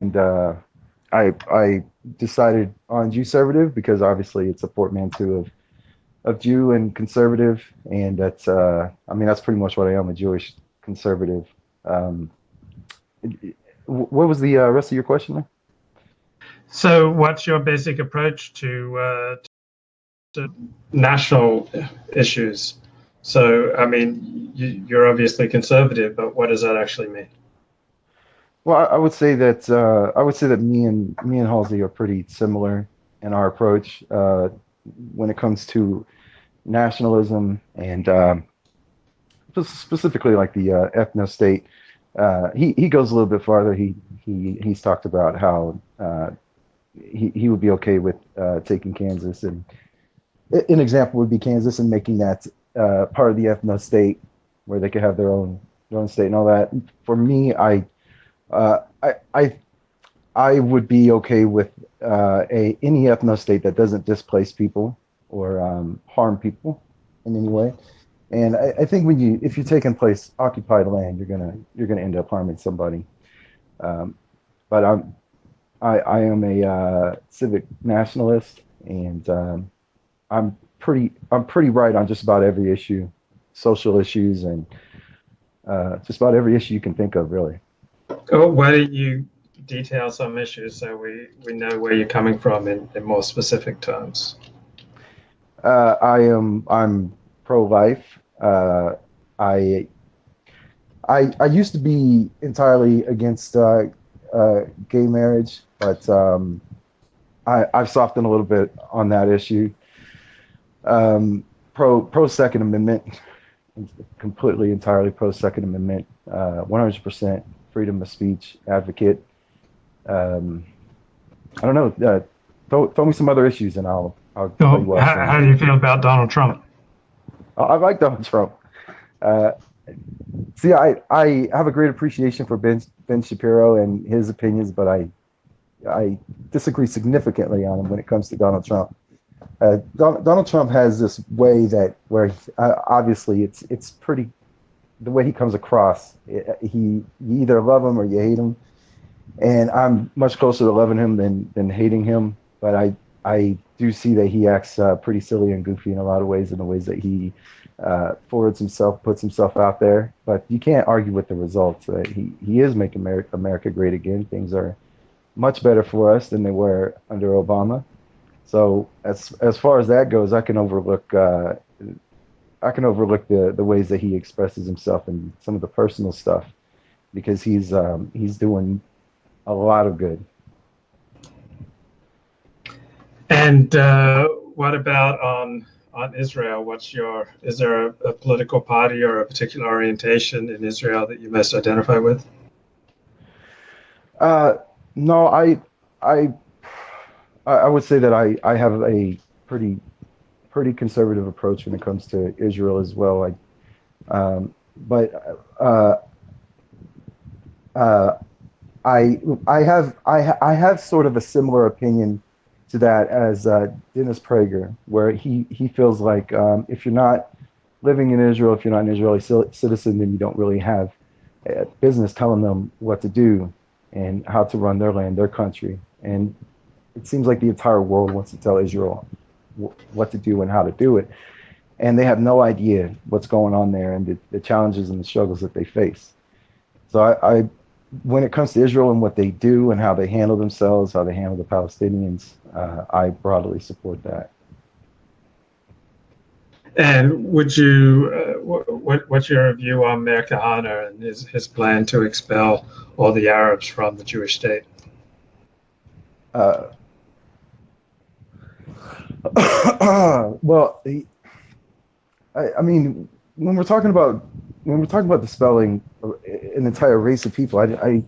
I decided on Jewservative because obviously it's a portmanteau of Jew and conservative, and that's I mean that's pretty much what I am, a Jewish conservative. Um, what was the rest of your question there? So, what's your basic approach to national issues? So, I mean, you're obviously conservative, but what does that actually mean? Well, I would say that me and Halsey are pretty similar in our approach when it comes to nationalism and specifically like the ethno state. He goes a little bit farther. He's talked about how he would be okay with taking Kansas, and an example would be Kansas and making that part of the ethno state where they could have their own state and all that. For me, uh, I I I would be okay with a any ethno state that doesn't displace people or harm people in any way. And I think if you're taking place occupied land, you're gonna end up harming somebody. Um, but I am a civic nationalist, and I'm pretty right on just about every issue, social issues, and just about every issue you can think of, really. Oh, why don't you detail some issues so we know where you're coming from in more specific terms? I'm pro-life. I I used to be entirely against gay marriage, but I've softened a little bit on that issue. Pro Second Amendment, completely entirely pro Second Amendment, 100% freedom of speech advocate. Um, I don't know. Throw me some other issues, and I'll tell you So, why I how stand. do you feel about Donald Trump? I like Donald Trump. Uh, See, I have a great appreciation for Ben Shapiro and his opinions, but I disagree significantly on him when it comes to Donald Trump. Donald Trump has this way that where obviously it's pretty the way he comes across. You either love him or you hate him, and I'm much closer to loving him than hating him. But I do see that he acts pretty silly and goofy in a lot of ways, in the ways that he forwards himself, puts himself out there. But you can't argue with the results. He is making America great again. Things are much better for us than they were under Obama. So as far as that goes, I can overlook the ways that he expresses himself and some of the personal stuff because he's doing a lot of good. And what about on Israel? Is there a political party or a particular orientation in Israel that you most identify with? Uh, no, I I would say that I have a pretty conservative approach when it comes to Israel as well. But uh, I have sort of a similar opinion to that as Dennis Prager, where he feels like if you're not living in Israel, if you're not an Israeli citizen, then you don't really have a business telling them what to do and how to run their land, their country. And it seems like the entire world wants to tell Israel what to do and how to do it, and they have no idea what's going on there and the challenges and the struggles that they face. So when it comes to Israel and what they do and how they handle themselves, how they handle the Palestinians, I broadly support that. And would you, what's your view on Meir Kahane and his plan to expel all the Arabs from the Jewish state? Uh, well, I mean, when we're talking about dispelling an entire race of people, I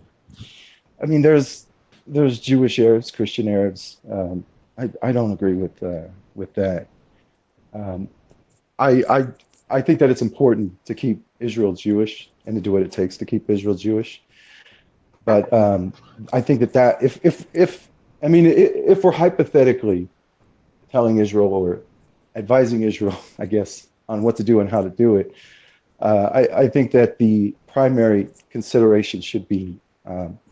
mean, there's Jewish Arabs, Christian Arabs. I don't agree with that. Um, I, I I think that it's important to keep Israel Jewish and to do what it takes to keep Israel Jewish. But I think that if I mean if we're hypothetically telling Israel or advising Israel, I guess, on what to do and how to do it, I think that the primary consideration should be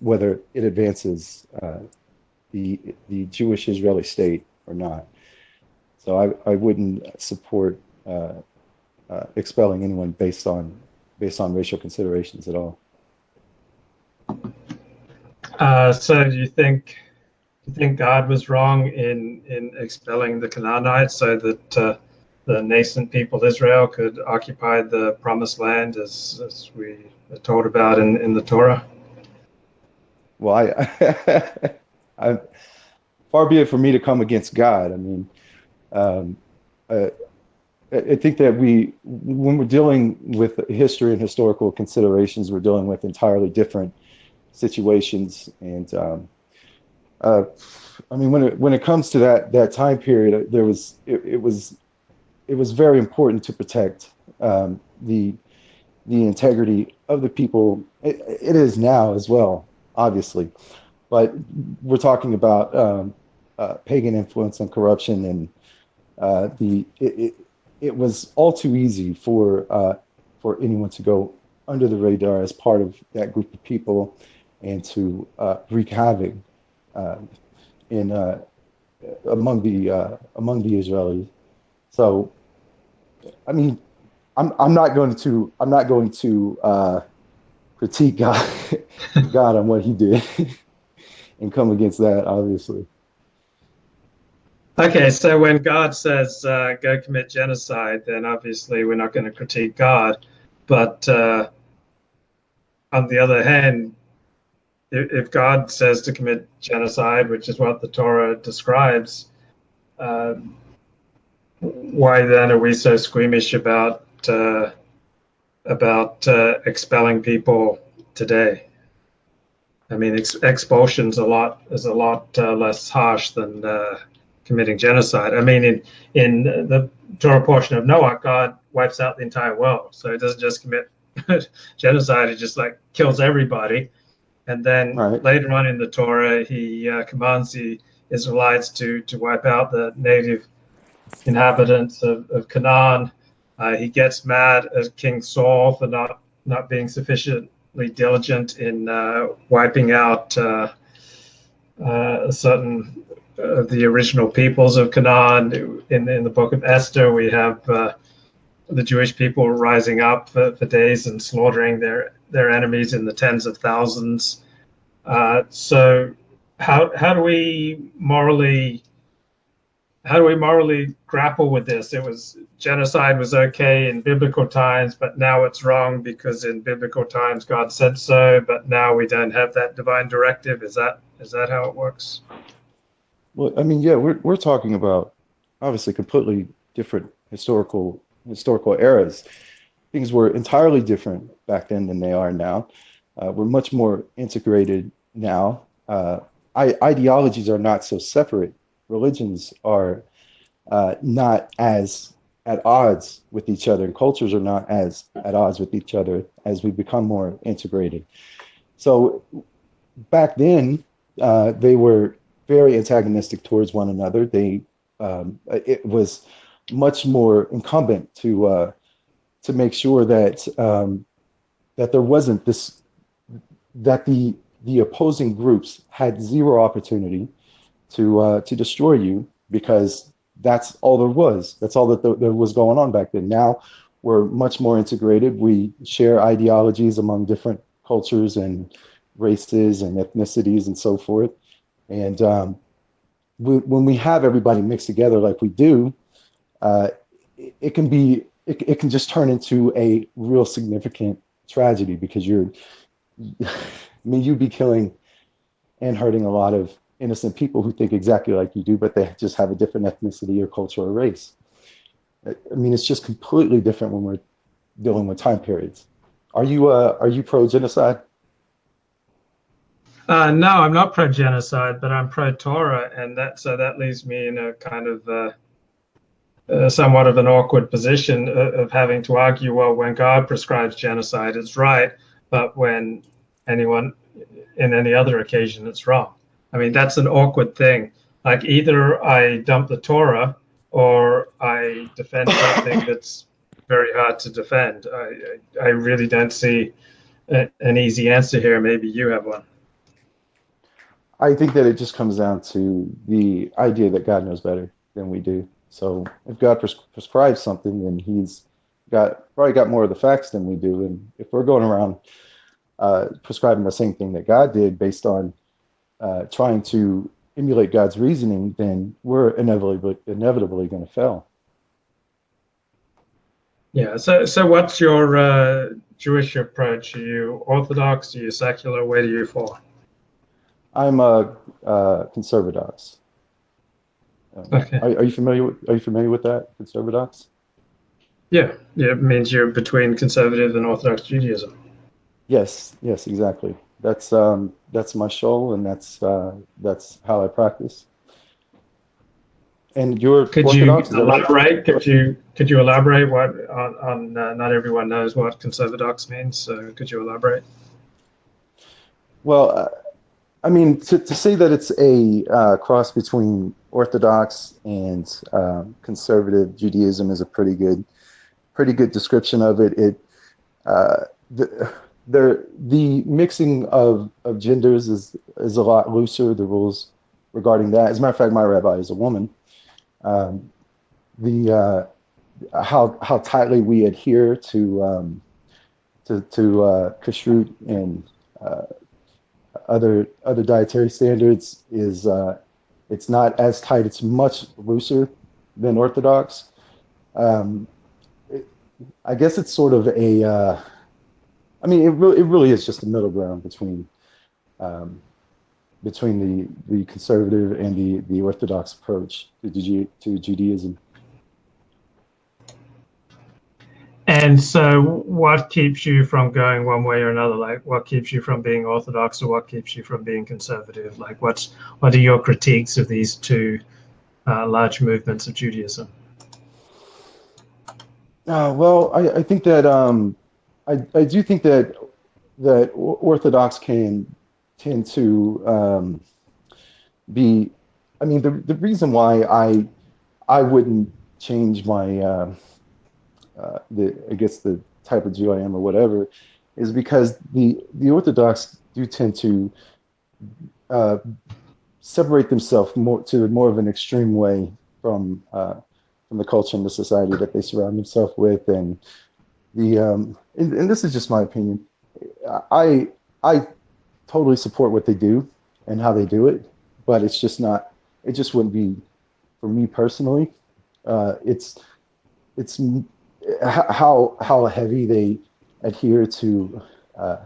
whether it advances the Jewish Israeli state or not. So I wouldn't support expelling anyone based on racial considerations at all. So do you think God was wrong in expelling the Canaanites so that the nascent people Israel could occupy the promised land as we are told about in the Torah? Well, I far be it for me to come against God. I mean, um, uh, I think that when we're dealing with history and historical considerations, we're dealing with entirely different situations. And uh, I mean, when it comes to that time period, it was very important to protect the integrity of the people. It is now as well, obviously, but we're talking about pagan influence and corruption, and it was all too easy for anyone to go under the radar as part of that group of people and to wreak havoc uh, in among the Israelis. So, I mean, I'm not going to critique God God on what he did and come against that, obviously. Okay, so when God says go commit genocide, then obviously we're not going to critique God. But on the other hand, if God says to commit genocide, which is what the Torah describes, uh, why then are we so squeamish about expelling people today? I mean, expulsion's is a lot less harsh than committing genocide. I mean, in the Torah portion of Noah, God wipes out the entire world, so he doesn't just commit genocide; he just like kills everybody. And then Right. later on in the Torah, he commands the Israelites to wipe out the native inhabitants of Canaan. He gets mad at King Saul for not being sufficiently diligent in wiping out certain the original peoples of Canaan. In the book of Esther, we have the Jewish people rising up for days and slaughtering their enemies in the tens of thousands. So how do we morally grapple with this? It was genocide was okay in biblical times, but now it's wrong because in biblical times God said so, but now we don't have that divine directive. Is that how it works? Well, I mean, yeah, we're talking about obviously completely different historical eras. Things were entirely different back then than they are now. We're much more integrated now. Ideologies are not so separate. Religions are not as at odds with each other, and cultures are not as at odds with each other as we become more integrated. So back then, they were very antagonistic towards one another. It was much more incumbent to make sure that that there wasn't this that the opposing groups had zero opportunity to destroy you, because that's all there was. That's all that there was going on back then. Now we're much more integrated. We share ideologies among different cultures and races and ethnicities and so forth. And when we have everybody mixed together like we do, uh, it can it can just turn into a real significant tragedy, because I mean, you'd be killing and hurting a lot of innocent people who think exactly like you do, but they just have a different ethnicity or culture or race. I mean, it's just completely different when we're dealing with time periods. Are you pro genocide? No, I'm not pro genocide, but I'm pro Torah, and that leaves me in a kind of somewhat of an awkward position of having to argue, well, when God prescribes genocide, it's right, but when anyone in any other occasion, it's wrong. I mean, that's an awkward thing. Like either I dump the Torah or I defend something that's very hard to defend. I really don't see an easy answer here. Maybe you have one. I think that it just comes down to the idea that God knows better than we do. So if God prescribes something, then He's probably got more of the facts than we do. And if we're going around prescribing the same thing that God did based on trying to emulate God's reasoning, then we're inevitably going to fail. Yeah. So what's your Jewish approach? Are you Orthodox? Are you secular? Where do you fall? I'm a conservadox. Okay. Are you familiar with that, conservadox? Yeah. Yeah. It means you're between conservative and Orthodox Judaism. Yes, exactly. That's my show, and that's how I practice. And you're Could you Orthodox, is that right? elaborate? Could you elaborate what on not everyone knows what conservadox means, so could you elaborate? Well, I mean, to say that it's a cross between Orthodox and conservative Judaism is a pretty good description of it. The the mixing of genders is a lot looser. The rules regarding that. As a matter of fact, my rabbi is a woman. Um, the how tightly we adhere to kashrut and uh, other dietary standards is it's not as tight. It's much looser than Orthodox. Um, it, I guess it's sort of a. I mean, it really is just a middle ground um, between the conservative and the Orthodox approach to Judaism. And so, what keeps you from going one way or another? Like, what keeps you from being Orthodox, or what keeps you from being conservative? Like, what are your critiques of these two large movements of Judaism? Well, I think that I do think that Orthodox can tend to be. I mean, the reason why I wouldn't change my I guess the type of Jew I am or whatever is because the Orthodox do tend to uh, separate themselves more of an extreme way from the culture and the society that they surround themselves with, and and this is just my opinion. I totally support what they do and how they do it, but it's just not. It just wouldn't be for me personally. It's how heavy they adhere uh,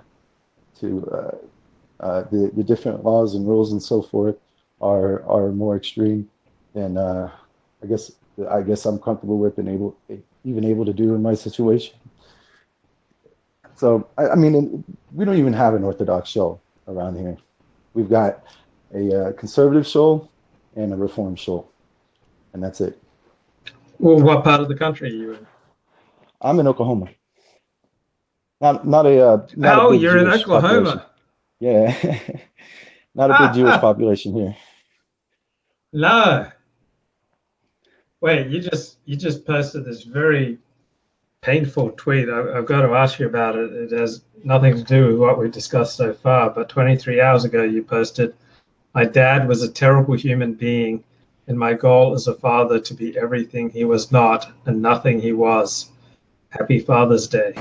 the different laws and rules and so forth are more extreme than I guess I guess I'm comfortable with and even able to do in my situation. So I mean, we don't even have an Orthodox show around here. We've got a conservative show and a reform show, and that's it. Well, what part of the country are you in? I'm in Oklahoma. Not a Oh, big you're in Jewish population. Oklahoma. Yeah, not a big Ah, Jewish ah, population here. no. Wait, you just posted this very painful tweet. I've got to ask you about it. It has nothing to do with what we've discussed so far. But 23 hours ago, you posted, "My dad was a terrible human being, and my goal as a father to be everything he was not and nothing he was. Happy Father's Day."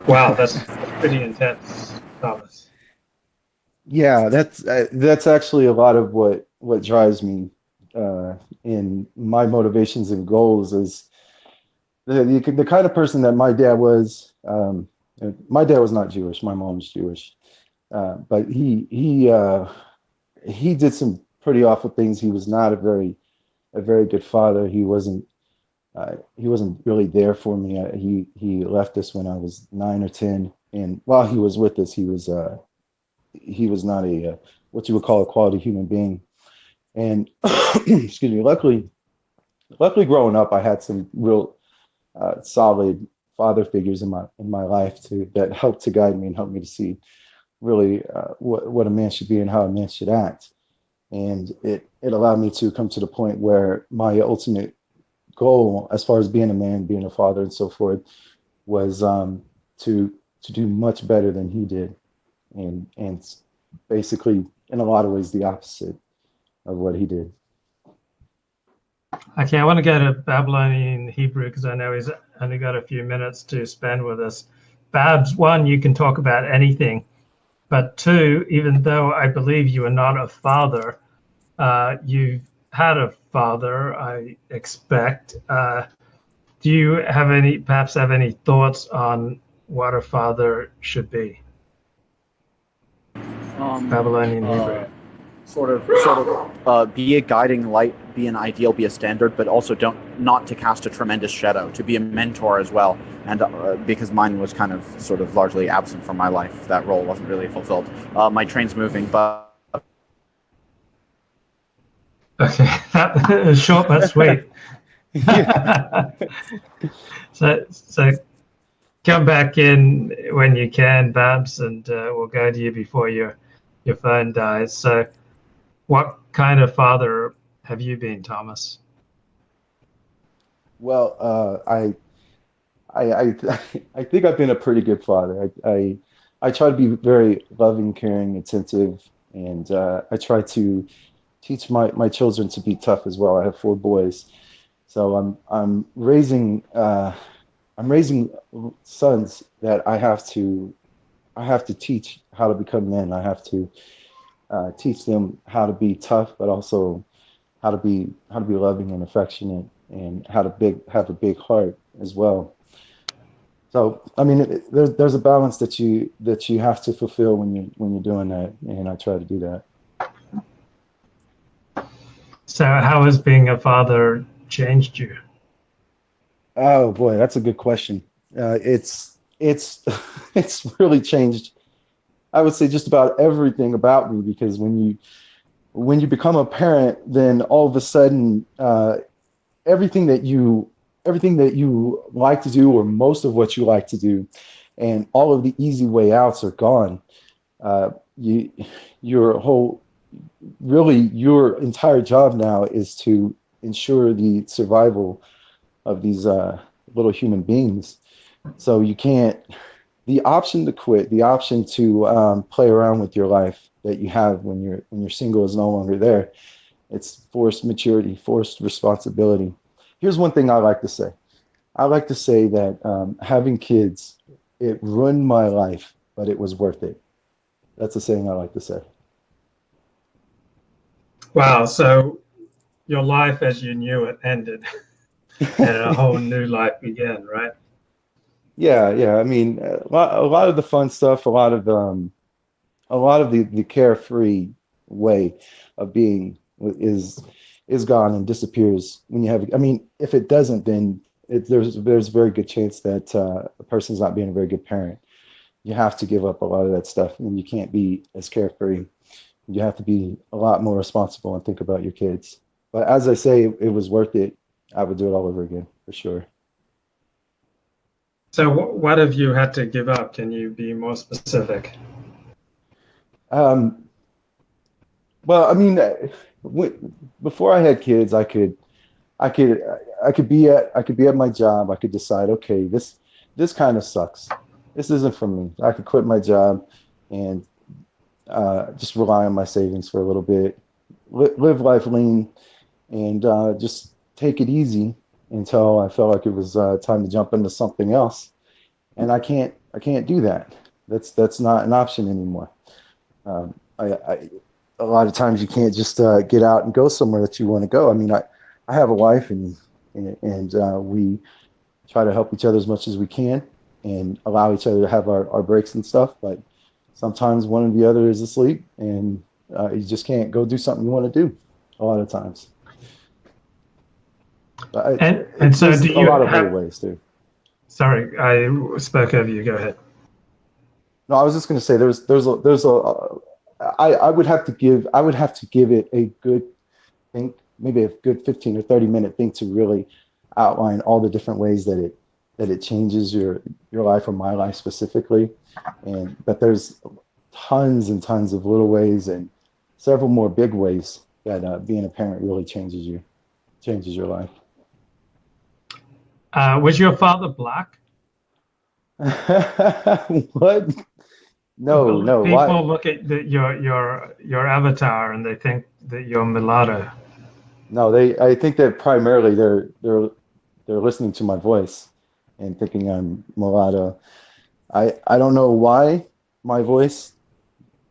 Wow, that's pretty intense, Thomas. Yeah, that's actually a lot of what drives me in my motivations and goals is the kind of person that my dad was. My dad was not Jewish. My mom's Jewish, but he did some pretty awful things. He was not a very good father. He wasn't really there for me. He left us when I was 9 or 10, and while he was with us, he was not a what you would call a quality human being. And excuse me, luckily growing up, I had some real solid father figures in my life that helped to guide me and help me to see really what a man should be and how a man should act. And it allowed me to come to the point where my ultimate goal, as far as being a man, being a father, and so forth, was to to do much better than he did, and basically in a lot of ways the opposite of what he did. Okay, I want to go to Babylonian Hebrew because I know he's only got a few minutes to spend with us. Babs, one, you can talk about anything, but two, even though I believe you are not a father, you've had a father, I expect. Do you have perhaps have any thoughts on what a father should be? Babylonian Hebrew. Be a guiding light, be an ideal, be a standard, but also not to cast a tremendous shadow, to be a mentor as well. And because mine was kind of sort of largely absent from my life, that role wasn't really fulfilled. My train's moving, but okay, that is short but sweet. so come back in when you can, Babs, and we'll go to you before your phone dies. So what kind of father have you been, Thomas? Well, I I think I've been a pretty good father. I try to be very loving, caring, attentive, and I try to teach my children to be tough as well. I have four boys, so I'm raising sons that I have to teach how to become men. I have to teach them how to be tough, but also how to be loving and affectionate, and how to have a big heart as well. So I mean, there's a balance that you have to fulfill when you're doing that, and I try to do that. So how has being a father changed you? Oh boy, that's a good question. It's it's really changed. I would say just about everything about me, because when you become a parent, then all of a sudden everything that you everything that you like to do, or most of what you like to do, and all of the easy way outs are gone. You your whole really your entire job now is to ensure the survival of these little human beings. So you can't, the option to quit, the option to play around with your life that you have when you're single is no longer there. It's forced maturity, forced responsibility. Here's one thing I like to say. I like to say that having kids, it ruined my life, but it was worth it. That's a saying I like to say. Wow, so your life as you knew it ended and a whole new life began, right? Yeah, yeah. I mean, a lot of the fun stuff, a lot of the carefree way of being is gone and disappears when you have. I mean, if it doesn't, then there's a very good chance that a person's not being a very good parent. You have to give up a lot of that stuff, and you can't be as carefree. You have to be a lot more responsible and think about your kids. But as I say, it was worth it. I would do it all over again for sure. So what have you had to give up? Can you be more specific? Um, well, I mean, before I had kids, I could I could be at my job. I could decide, okay, this kind of sucks. This isn't for me. I could quit my job and just rely on my savings for a little bit, live life lean, and just take it easy until I felt like it was time to jump into something else. And I can't do that. That's not an option anymore. I a lot of times you can't just get out and go somewhere that you want to go. I mean, I have a wife, and we try to help each other as much as we can and allow each other to have our breaks and stuff. But sometimes one or the other is asleep, and you just can't go do something you want to do a lot of times. But And so there's do a you lot of other have, ways too. sorry, I spoke over you. Go ahead. No, I was just going to say there's a I would have to give it a good think, maybe a good 15 or 30-minute think to really outline all the different ways that it changes your life or my life specifically. And but there's tons and tons of little ways and several more big ways that being a parent really changes your life. Was your father black? What? No, Well, no. Why? people look at your avatar and they think that you're mulatto. No, they. I think that primarily they're listening to my voice and thinking I'm mulatto. I don't know why my voice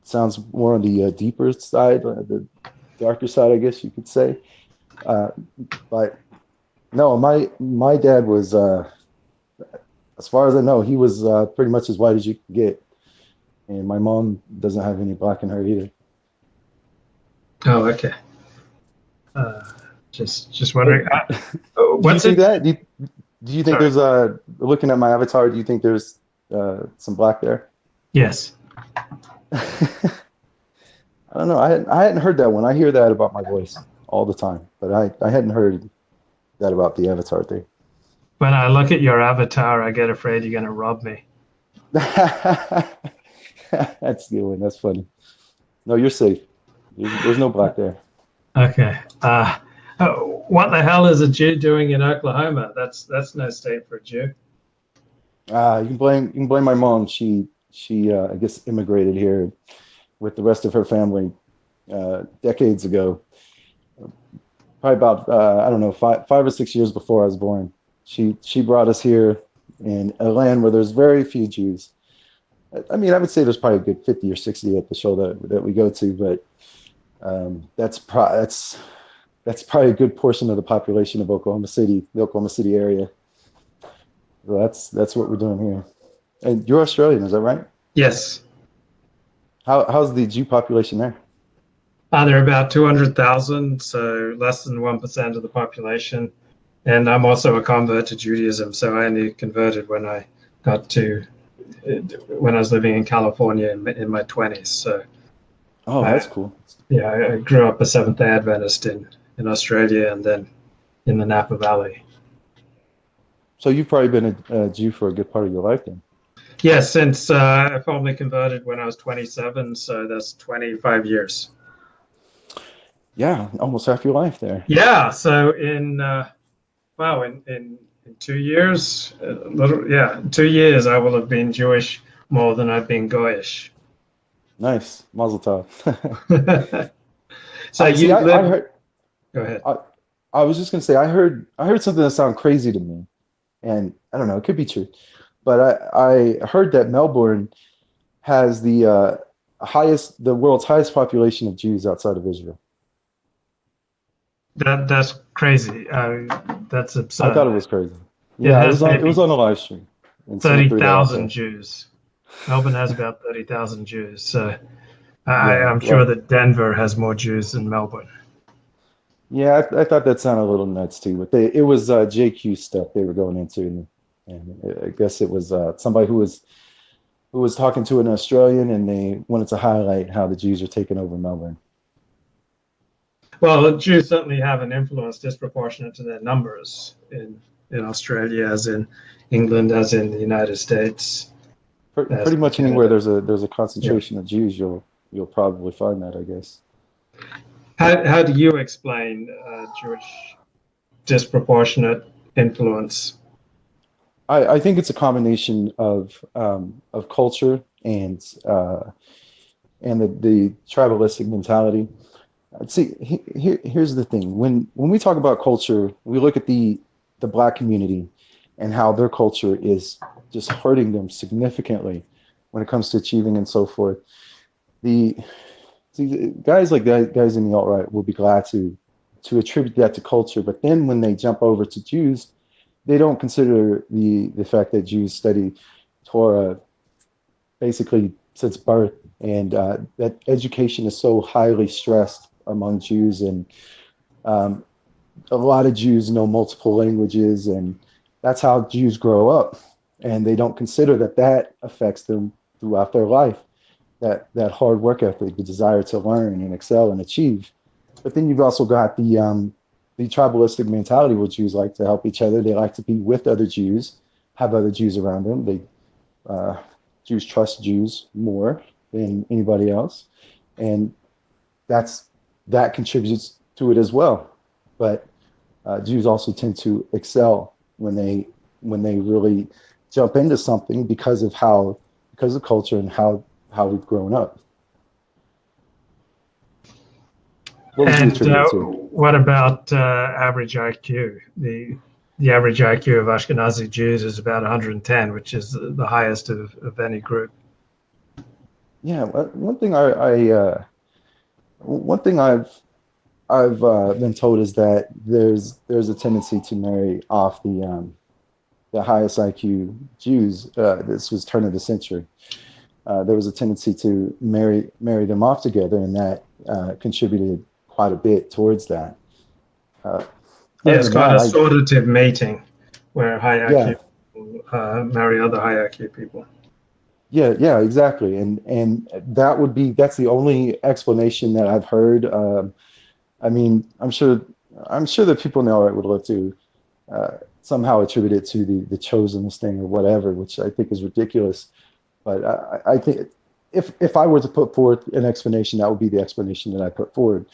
sounds more on the deeper side, the darker side, I guess you could say. Uh, but no, my dad was, as far as I know, he was pretty much as white as you could get, and my mom doesn't have any black in her either. Oh, okay. Uh, just But wondering. do you What's think it? that? Do you think Sorry. there's looking at my avatar? Do you think there's some black there? Yes. I don't know. I hadn't heard that one. I hear that about my voice all the time, but I hadn't heard that about the avatar thing. When I look at your avatar, I get afraid you're going to rob me. That's the one. That's funny. No, you're safe. There's no black there. Okay. What the hell is a Jew doing in Oklahoma? That's no state for a Jew. You can blame my mom. She I guess immigrated here with the rest of her family decades ago. Probably about I don't know 5 or 6 years before I was born. She brought us here in a land where there's very few Jews. I mean, I would say there's probably a good 50 or 60 at the show that we go to, but that's probably a good portion of the population of Oklahoma City, the Oklahoma City area. So that's what we're doing here. And you're Australian, is that right? Yes. How's the Jew population there? There are about 200,000, so less than 1% of the population. And I'm also a convert to Judaism, so I only converted got to when I was living in California in my 20s. So Oh, I, that's cool. yeah, I grew up a Seventh-day Adventist in Australia and then in the Napa Valley. So you've probably been a Jew for a good part of your life then. Yes, since I formally converted when I was 27, so that's 25 years. Yeah, almost half your life there. Yeah, so in 2 years, in 2 years, I will have been Jewish more than I've been Goyish. Nice, Mazel tov. So See, you I live. heard. Go ahead. I was just gonna say I heard something that sounded crazy to me, and I don't know, it could be true, but I heard that Melbourne has the world's highest population of Jews outside of Israel. That's crazy. That's I thought it absurd. was crazy. It Yeah, it has was on maybe a live stream, and someone threw that out 30,000 there. Jews. Melbourne has about 30,000 Jews. So Yeah, I'm sure well, that Denver has more Jews than Melbourne. yeah, I thought that sounded a little nuts too, but it was JQ stuff they were going into, and I guess it was somebody who was talking to an Australian, and they wanted to highlight how the Jews are taking over Melbourne. Well, the Jews certainly have an influence disproportionate to their numbers in Australia, as in England, as in the United States, as Pretty in much anywhere Canada. there's a Yeah. concentration of Jews, you'll probably find that, I guess. How do you explain Jewish disproportionate influence? I think it's a combination of culture and the tribalistic mentality. See, here's the thing. When we talk about culture, we look at the black community and how their culture is just hurting them significantly when it comes to achieving and so forth. The guys like that, guys in the alt-right will be glad to attribute that to culture, but then when they jump over to Jews, they don't consider the fact that Jews study Torah basically since birth, and that education is so highly stressed among Jews, and um, a lot of Jews know multiple languages, and that's how Jews grow up, and they don't consider that affects them throughout their life. That hard work ethic, the desire to learn and excel and achieve. But then you've also got the tribalistic mentality where Jews like to help each other. They like to be with other Jews, have other Jews around them. Uh, Jews trust Jews more than anybody else, and that contributes to it as well. But Jews also tend to excel when they really jump into something because of culture and how we've grown up. What would you And attribute it to? what about average IQ? The average IQ of Ashkenazi Jews is about 110, which is the highest of any group. Yeah, one thing one thing I've been told is that there's a tendency to marry off the highest IQ Jews. This was turn of the century. There was a tendency to marry them off together, and that contributed quite a bit towards that. Yeah, Other it's than called that, assortative mating, where high yeah, IQ people marry other high IQ people. yeah, exactly, and that's the only explanation that I've heard. I mean, I'm sure that people now would love to somehow attribute it to the chosenness thing or whatever, which I think is ridiculous. But I think if I were to put forth an explanation, that would be the explanation that I put forward.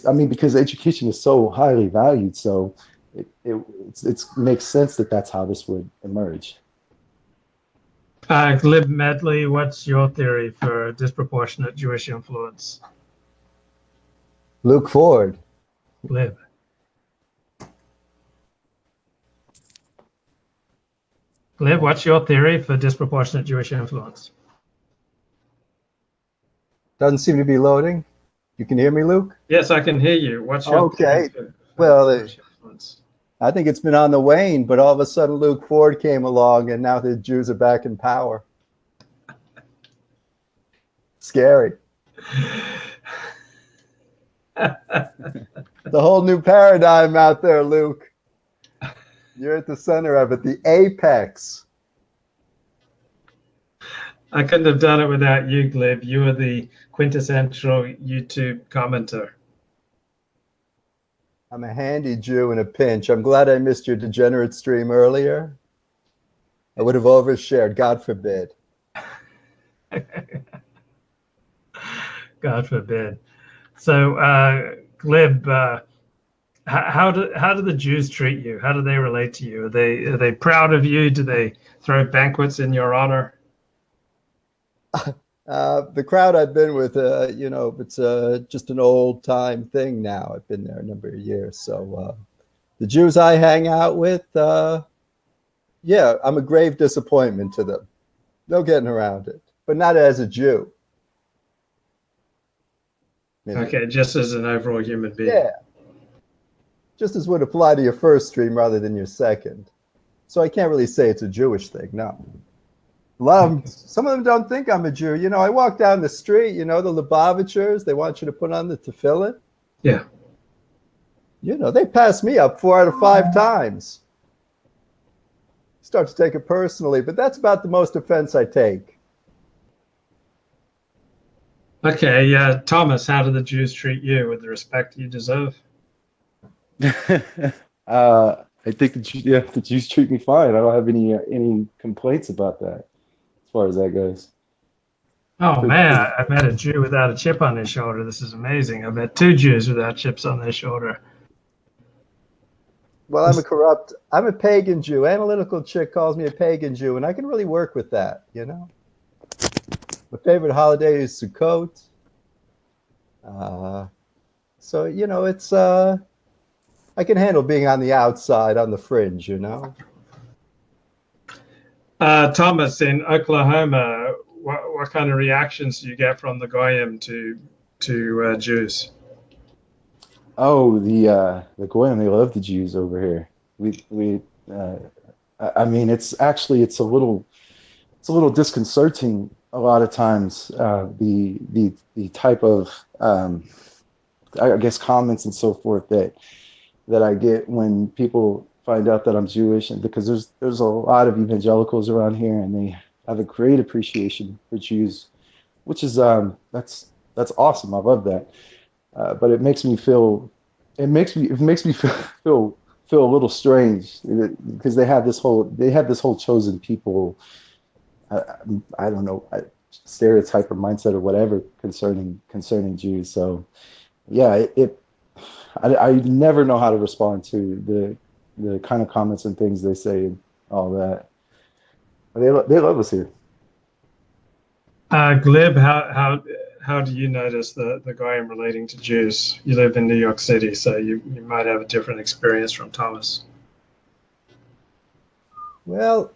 I mean, because education is so highly valued, so it makes sense that that's how this would emerge. Glib Medley, what's your theory for disproportionate Jewish influence? Luke Ford. Glib. Glib, what's your theory for disproportionate Jewish influence? Doesn't seem to be loading. You can hear me, Luke? Yes, I can hear you. What's your Okay. theory for Well, Jewish influence? I think it's been on the wane, but all of a sudden Luke Ford came along and now the Jews are back in power. Scary. The whole new paradigm out there, Luke. You're at the center of it, the apex. I couldn't have done it without you, Glib. You are the quintessential YouTube commenter. I'm a handy Jew in a pinch. I'm glad I missed your degenerate stream earlier. I would have overshared, God forbid. God forbid. So, Glib, how do the Jews treat you? How do they relate to you? Are they proud of you? Do they throw banquets in your honor? The crowd I've been with, it's just an old time thing now. I've been there a number of years. So the Jews I hang out with, yeah, I'm a grave disappointment to them. No getting around it, but not as a Jew. Okay, just as an overall human being. Yeah. Just as would apply to your first stream rather than your second. So I can't really say it's a Jewish thing, no. Some of them don't think I'm a Jew. You know, I walk down the street, you know, the Lubavitchers, they want you to put on the tefillin. Yeah. You know, they pass me up 4 out of 5 times. Start to take it personally, but that's about the most offense I take. Okay, Thomas, how do the Jews treat you with the respect you deserve? I think the Jews treat me fine. I don't have any complaints about that, as far as that goes. Oh man, I met a Jew without a chip on his shoulder. This is amazing. I met 2 Jews without chips on their shoulder. Well, I'm a pagan Jew. Analytical chick calls me a pagan Jew, and I can really work with that, you know? My favorite holiday is Sukkot. So, you know, it's, I can handle being on the outside, on the fringe, you know? Thomas, in Oklahoma, what kind of reactions do you get from the Goyim to Jews? Oh, the Goyim, they love the Jews over here. I mean, it's a little disconcerting a lot of times. The type of I guess comments and so forth that I get when people find out that I'm Jewish, and because there's a lot of evangelicals around here, and they have a great appreciation for Jews, which is that's awesome. I love that. But it makes me feel feel a little strange because they have this whole chosen people. I don't know, stereotype or mindset or whatever concerning Jews. So yeah, I never know how to respond to the kind of comments and things they say and all that. They love us here. Glib, how do you notice the guy I'm relating to Jews? You live in New York City, so you might have a different experience from Thomas. Well,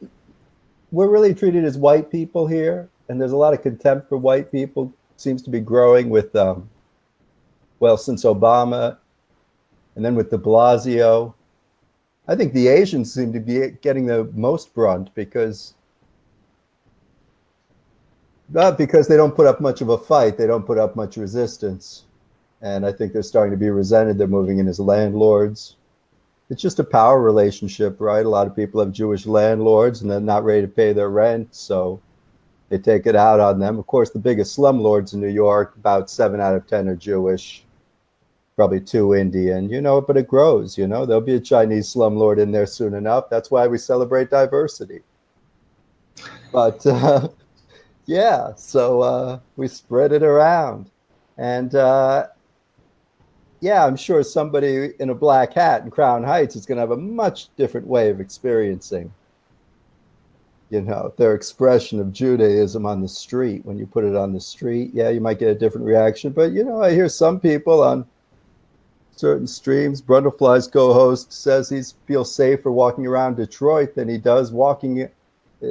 we're really treated as white people here, and there's a lot of contempt for white people. Seems to be growing with, well, since Obama, and then with De Blasio. I think the Asians seem to be getting the most brunt because not because they don't put up much of a fight, they don't put up much resistance, and I think they're starting to be resented. They're moving in as landlords. It's just a power relationship, right? A lot of people have Jewish landlords and they're not ready to pay their rent, so they take it out on them. Of course, the biggest slumlords in New York, about 7 out of 10 are Jewish, probably 2 Indian, but it grows, There'll be a Chinese slumlord in there soon enough. That's why we celebrate diversity. But yeah, so we spread it around. And yeah, I'm sure somebody in a black hat in Crown Heights is going to have a much different way of experiencing, their expression of Judaism on the street. When you put it on the street, yeah, you might get a different reaction. But, I hear some people on certain streams, Brundlefly's co-host says he feels safer walking around Detroit than he does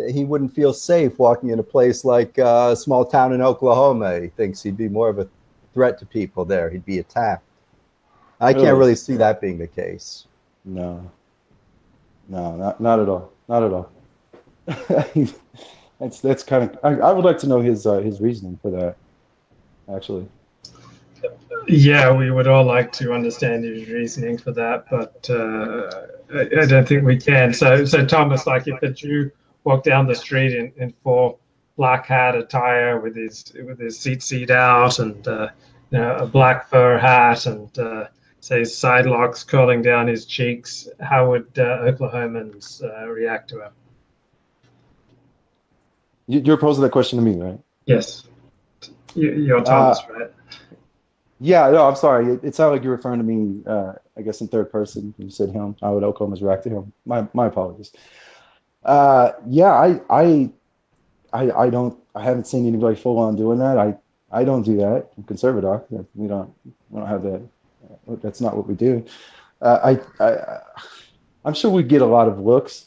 he wouldn't feel safe walking in a place like a small town in Oklahoma. He thinks he'd be more of a threat to people there. He'd be attacked. I can't really see that being the case. No, not at all. Not at all. that's kind of. I would like to know his reasoning for that. Actually. Yeah, we would all like to understand his reasoning for that, but I don't think we can. So Thomas, like if a Jew walked down the street in full black hat attire with his seat out and a black fur hat and say side locks curling down his cheeks, how would Oklahomans react to him? You're posing that question to me, right? Yes. You're Thomas, right? Yeah, no, I'm sorry. It sounded like you're referring to me, I guess, in third person. You said him. How would Oklahomans react to him? My apologies. Yeah, I haven't seen anybody full on doing that. I don't do that. I'm conservative. We don't have that. That's not what we do. I'm sure we get a lot of looks.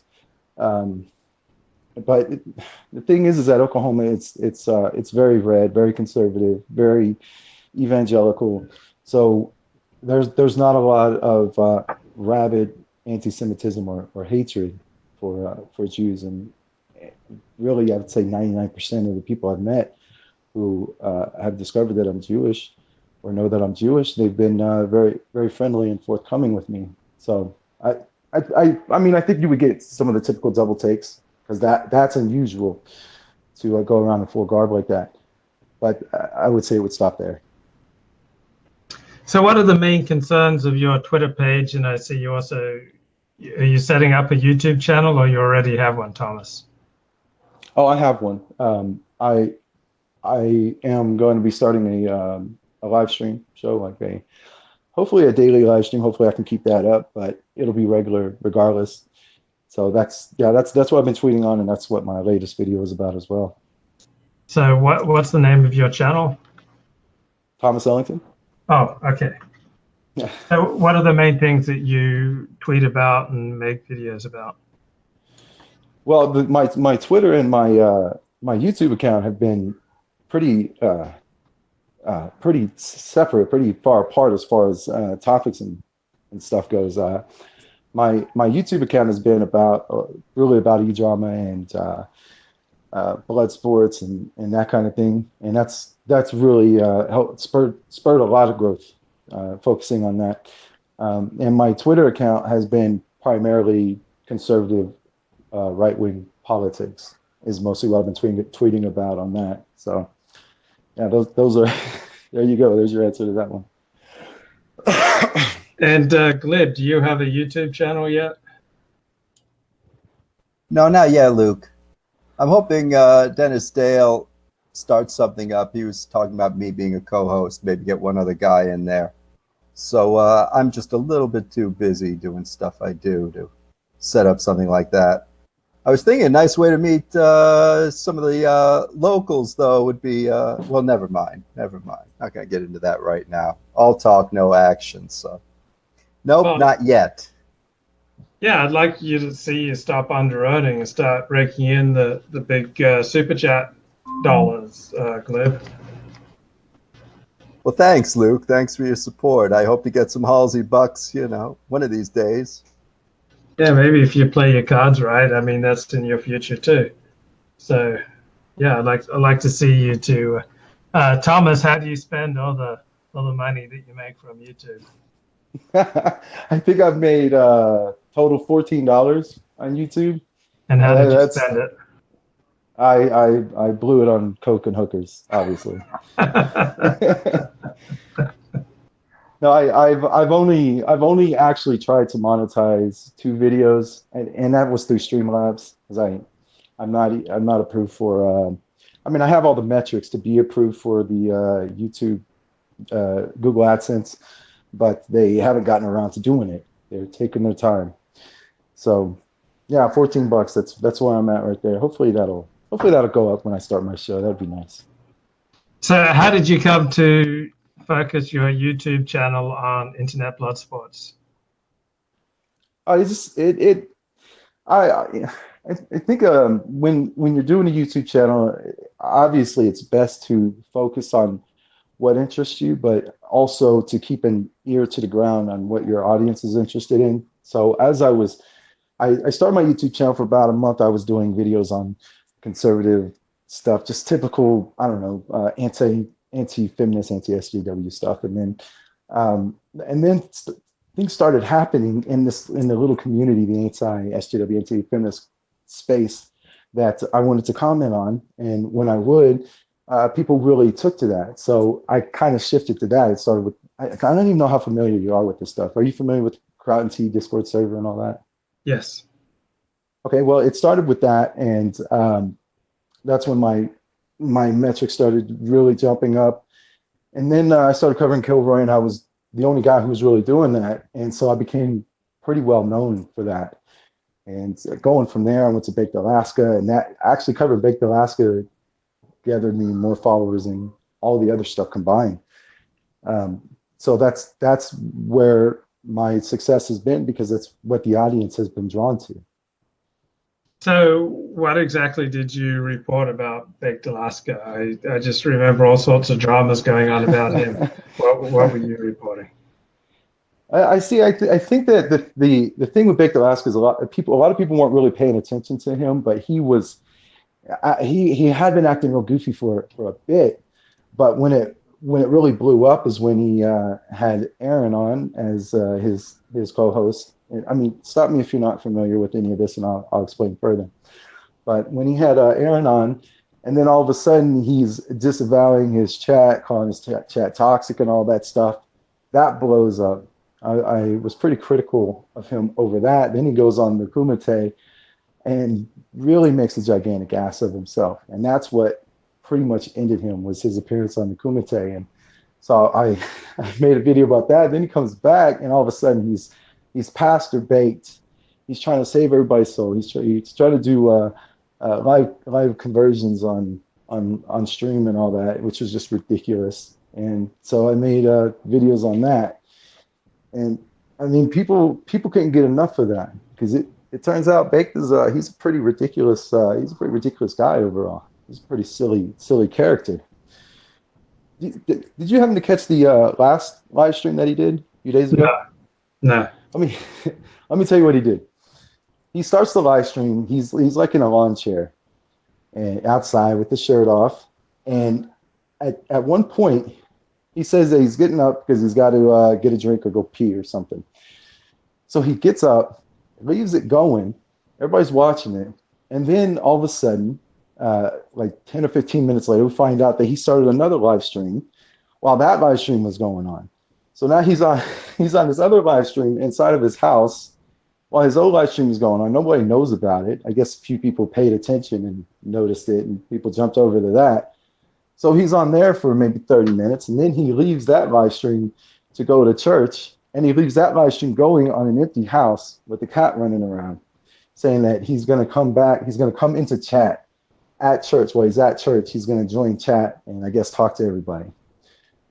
But the thing is that Oklahoma, it's very red, very conservative, very evangelical. So there's not a lot of rabid anti-Semitism or hatred for Jews, and really I would say 99% of the people I've met who have discovered that I'm Jewish or know that I'm Jewish, they've been very, very friendly and forthcoming with me. So I mean, I think you would get some of the typical double takes because that's unusual to go around in full garb like that. But I would say it would stop there. So what are the main concerns of your Twitter page? And I see are you setting up a YouTube channel or you already have one, Thomas? Oh, I have one. I am going to be starting a live stream show, hopefully a daily live stream. Hopefully I can keep that up, but it'll be regular regardless. So that's what I've been tweeting on, and that's what my latest video is about as well. So what's the name of your channel? Thomas Ellington. Oh, okay. Yeah. So what are the main things that you tweet about and make videos about? Well, my Twitter and my YouTube account have been pretty separate, pretty far apart as far as topics and stuff goes. My YouTube account has been really about e-drama and blood sports and that kind of thing, and that's really helped spurred a lot of growth, focusing on that. And my Twitter account has been primarily conservative, right-wing politics is mostly what I've been tweeting about on that. So yeah, those are there you go. There's your answer to that one. And Glib, do you have a YouTube channel yet? No, not yet, Luke. I'm hoping Dennis Dale starts something up. He was talking about me being a co-host, maybe get one other guy in there. So I'm just a little bit too busy doing stuff I do to set up something like that. I was thinking a nice way to meet some of the locals, though, would be, well, never mind. Never mind. Not going to get into that right now. All talk, no action. So, nope, Well, not yet. yeah, I'd like you to see you stop underwriting and start raking in the big super chat dollars, Gleb. Well, thanks, Luke. Thanks for your support. I hope to get some Halsey bucks, one of these days. Yeah, maybe if you play your cards right, I mean that's in your future too. So, yeah, I'd like to see you to. Thomas, how do you spend all the money that you make from YouTube? I think I've made total $14 on YouTube. And how did you That's spend it? I blew it on coke and hookers, obviously. No, I've only actually tried to monetize 2 videos, and that was through Streamlabs because I'm not approved for. I mean, I have all the metrics to be approved for the YouTube Google AdSense, but they haven't gotten around to doing it. They're taking their time. So, yeah, $14. That's where I'm at right there. Hopefully that'll go up when I start my show. That'd be nice. So, how did you come to focus your YouTube channel on internet blood sports? I just I think when you're doing a YouTube channel, obviously it's best to focus on what interests you, but also to keep an ear to the ground on what your audience is interested in. So as I started my YouTube channel for about a month. I was doing videos on conservative stuff, just typical, I don't know, anti-feminist, anti-SJW stuff, and then things started happening in the little community, the anti-SJW, anti-feminist space that I wanted to comment on, and when I would, people really took to that. So I kind of shifted to that. It started with I don't even know how familiar you are with this stuff. Are you familiar with Crowd T Discord server and all that? Yes. Okay, well, it started with that, and that's when my metrics started really jumping up. And then I started covering Kilroy, and I was the only guy who was really doing that, and so I became pretty well known for that. And going from there, I went to Baked Alaska, and that actually covered Baked Alaska gathered me more followers than all the other stuff combined. So that's where my success has been, because that's what the audience has been drawn to. So, what exactly did you report about Baked Alaska? I just remember all sorts of dramas going on about him. What were you reporting? I see. I think that the thing with Baked Alaska is a lot of people weren't really paying attention to him, but he had been acting real goofy for a bit. But when it really blew up is when he had Aaron on as his co-host. And, I mean, stop me if you're not familiar with any of this, and I'll explain further. But when he had Aaron on, and then all of a sudden he's disavowing his chat, calling his chat toxic and all that stuff, that blows up. I was pretty critical of him over that. Then he goes on the Kumite and really makes a gigantic ass of himself. And that's what pretty much ended him, was his appearance on the Kumite. And so I made a video about that. Then he comes back, and all of a sudden he's pastor baked. He's trying to save everybody's soul. He's trying to do live conversions on stream and all that, which was just ridiculous. And so I made videos on that. And I mean, people couldn't get enough of that, because it turns out Baked is he's a pretty ridiculous guy overall. He's a pretty silly character. Did you happen to catch the last live stream that he did a few days ago? No. Let me tell you what he did. He starts the live stream. He's like in a lawn chair and outside with the shirt off. And at one point, he says that he's getting up because he's got to get a drink or go pee or something. So he gets up, leaves it going. Everybody's watching it. And then all of a sudden, like 10 or 15 minutes later, we find out that he started another live stream while that live stream was going on. So now he's on this other live stream inside of his house while his old live stream is going on. Nobody knows about it. I guess a few people paid attention and noticed it, and people jumped over to that. So he's on there for maybe 30 minutes, and then he leaves that live stream to go to church, and he leaves that live stream going on an empty house with the cat running around. saying that he's going to come back. He's going to come into chat at church. While he's at church, he's going to join chat and I guess talk to everybody.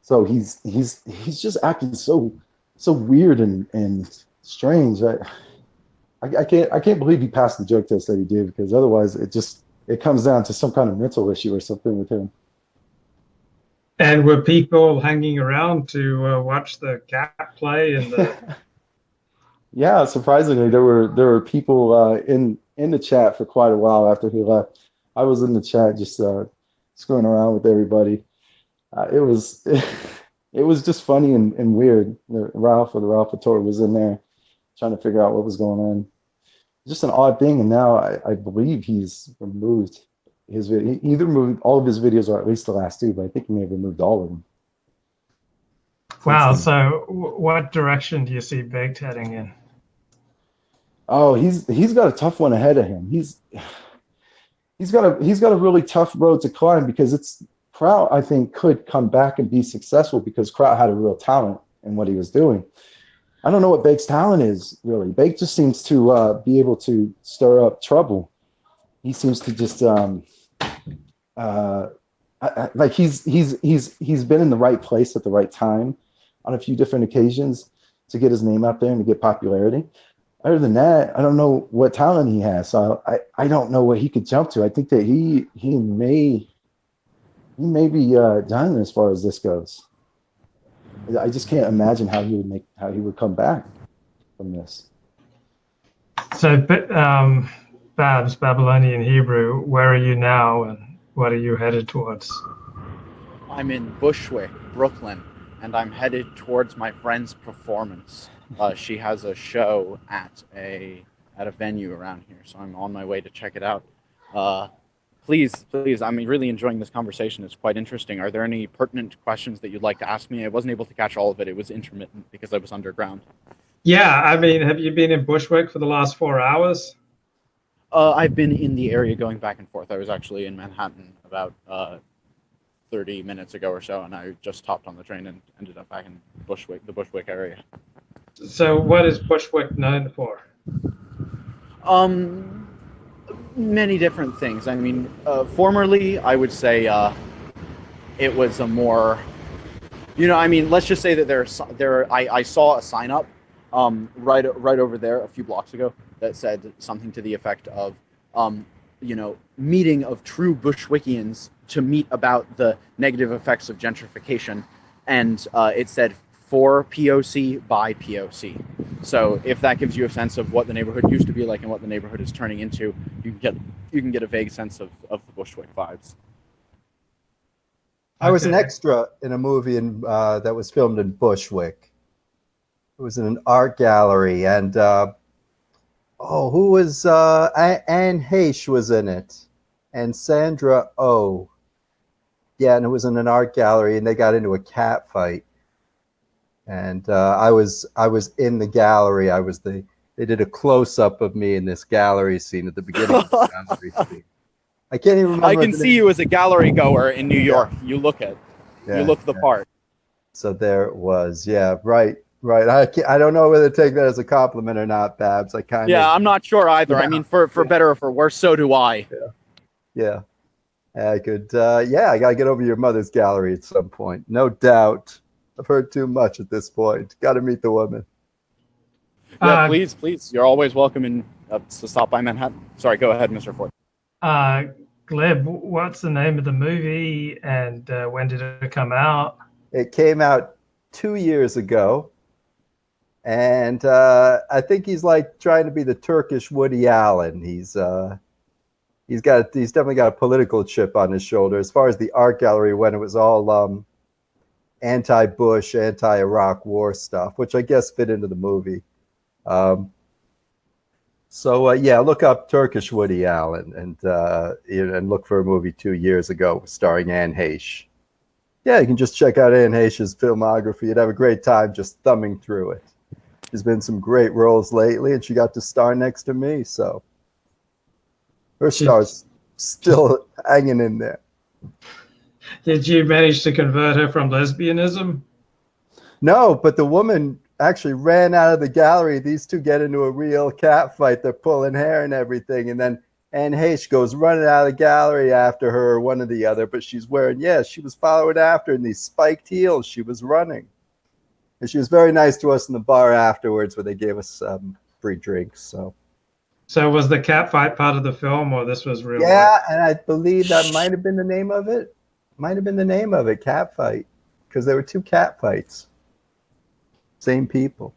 So he's just acting so weird and strange. I can't believe he passed the drug test that he did, because otherwise it comes down to some kind of mental issue or something with him. And were people hanging around to watch the cat play and the? Yeah, surprisingly, there were people in the chat for quite a while after he left. I was in the chat just screwing around with everybody. It was it was just funny and weird. The Ralph Fatore was in there trying to figure out what was going on. Just an odd thing, and now I believe he's removed his video. He either removed all of his videos or at least the last two, but I think he may have removed all of them. Wow. So what direction do you see Baked heading in? Oh, he's got a tough one ahead of him. He's got a really tough road to climb, because Kraut, I think, could come back and be successful because Kraut had a real talent in what he was doing. I don't know what Bake's talent is, really. Bake just seems to be able to stir up trouble. He seems to just like he's been in the right place at the right time on a few different occasions to get his name out there and to get popularity. Other than that, I don't know what talent he has. So I don't know what he could jump to. I think that he may be done as far as this goes. I just can't imagine how he would come back from this. So, Babs, Babylonian Hebrew, where are you now, and what are you headed towards? I'm in Bushwick, Brooklyn, and I'm headed towards my friend's performance. She has a show at a venue around here, so I'm on my way to check it out. Please, I'm really enjoying this conversation. It's quite interesting. Are there any pertinent questions that you'd like to ask me? I wasn't able to catch all of it. It was intermittent because I was underground. Yeah, I mean, have you been in Bushwick for the last 4 hours? I've been in the area going back and forth. I was actually in Manhattan about 30 minutes ago or so, and I just hopped on the train and ended up back in Bushwick, the Bushwick area. So what is Bushwick known for? Many different things. I mean, formerly, I would say it was a more, I mean, let's just say that I saw a sign up right over there a few blocks ago that said something to the effect of, meeting of true Bushwickians to meet about the negative effects of gentrification, and it said for POC by POC. So if that gives you a sense of what the neighborhood used to be like and what the neighborhood is turning into, you can get a vague sense of the Bushwick vibes. I was an extra in a movie that was filmed in Bushwick. It was in an art gallery, and who was Anne Heche was in it, and Sandra Oh. Yeah, and it was in an art gallery, and they got into a cat fight. And I was in the gallery. They did a close up of me in this gallery scene at the beginning of the gallery scene. I can't even remember. I can see you as a gallery goer in New York. Yeah. You look the part. So there it was. Yeah, right. I don't know whether to take that as a compliment or not, Babs. I'm not sure either. Yeah. I mean, for better or for worse, so do I. Yeah. I could. I got to get over your mother's gallery at some point, no doubt. I've heard too much at this point. Got to meet the woman. Yeah, please. You're always welcome to stop by Manhattan. Sorry, go ahead, Mr. Ford. Gleb, what's the name of the movie, and when did it come out? It came out 2 years ago, and I think he's like trying to be the Turkish Woody Allen. He's definitely got a political chip on his shoulder. As far as the art gallery went, it was all anti-Bush, anti-Iraq war stuff, which I guess fit into the movie. Look up Turkish Woody Allen and look for a movie 2 years ago starring Anne Heche. Yeah, you can just check out Anne Heche's filmography. You'd have a great time just thumbing through it. There's been some great roles lately, and she got to star next to me, so her star's still hanging in there. Did you manage to convert her from lesbianism? No, but the woman actually ran out of the gallery. These two get into a real cat fight. They're pulling hair and everything. And then Anne Heche goes running out of the gallery after her, or one or the other. But she's wearing, she was following after in these spiked heels. She was running. And she was very nice to us in the bar afterwards, where they gave us free drinks. So was the cat fight part of the film, or this was real? Yeah, and I believe that might have been the name of it. Might have been the name of it, cat fight, because there were two cat fights. Same people.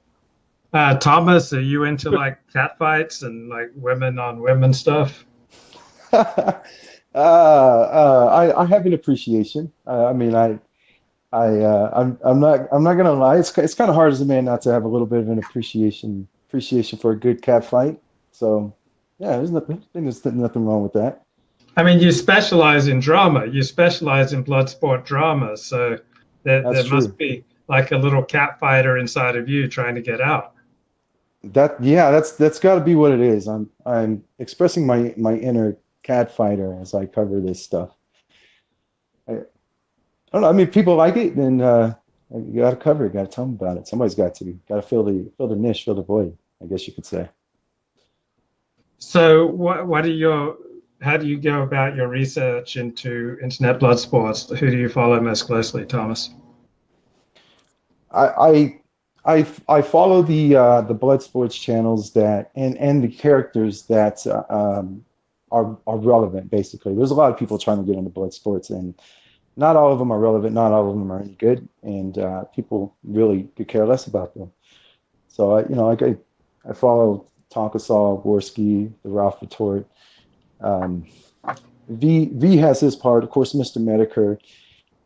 Thomas, are you into like cat fights and like women on women stuff? I have an appreciation. I'm not gonna lie. It's kind of hard as a man not to have a little bit of an appreciation for a good cat fight. So yeah, there's nothing wrong with that. I mean, you specialize in drama. You specialize in blood sport drama. So there must be like a little cat fighter inside of you trying to get out. That's got to be what it is. I'm expressing my inner cat fighter as I cover this stuff. I don't know. I mean, people like it, then you got to cover it. Got to tell them about it. Somebody's got to fill the niche, fill the void, I guess you could say. So how do you go about your research into internet blood sports? Who do you follow most closely, Thomas? I follow the blood sports channels that and the characters that are relevant. Basically, there's a lot of people trying to get into blood sports, and not all of them are relevant. Not all of them are any good, and people really could care less about them. So I follow Tonkasal, Worski, the Ralph Retort. V has his part, of course, Mr. Medicare,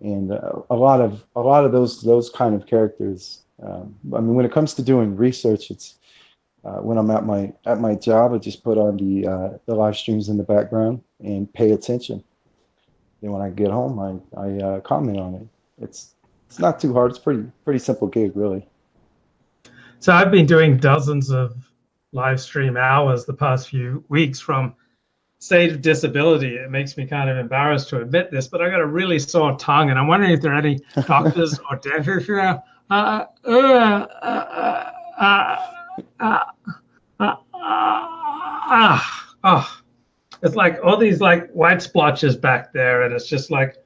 and a lot of those kind of characters. I mean, when it comes to doing research, it's when I'm at my job, I just put on the live streams in the background and pay attention. Then when I get home, I comment on it. It's not too hard. It's pretty simple gig, really. So I've been doing dozens of live stream hours the past few weeks from State of Disability. It makes me kind of embarrassed to admit this, but I got a really sore tongue, and I'm wondering if there are any doctors or dentists here. It's like all these like white splotches back there, and it's just like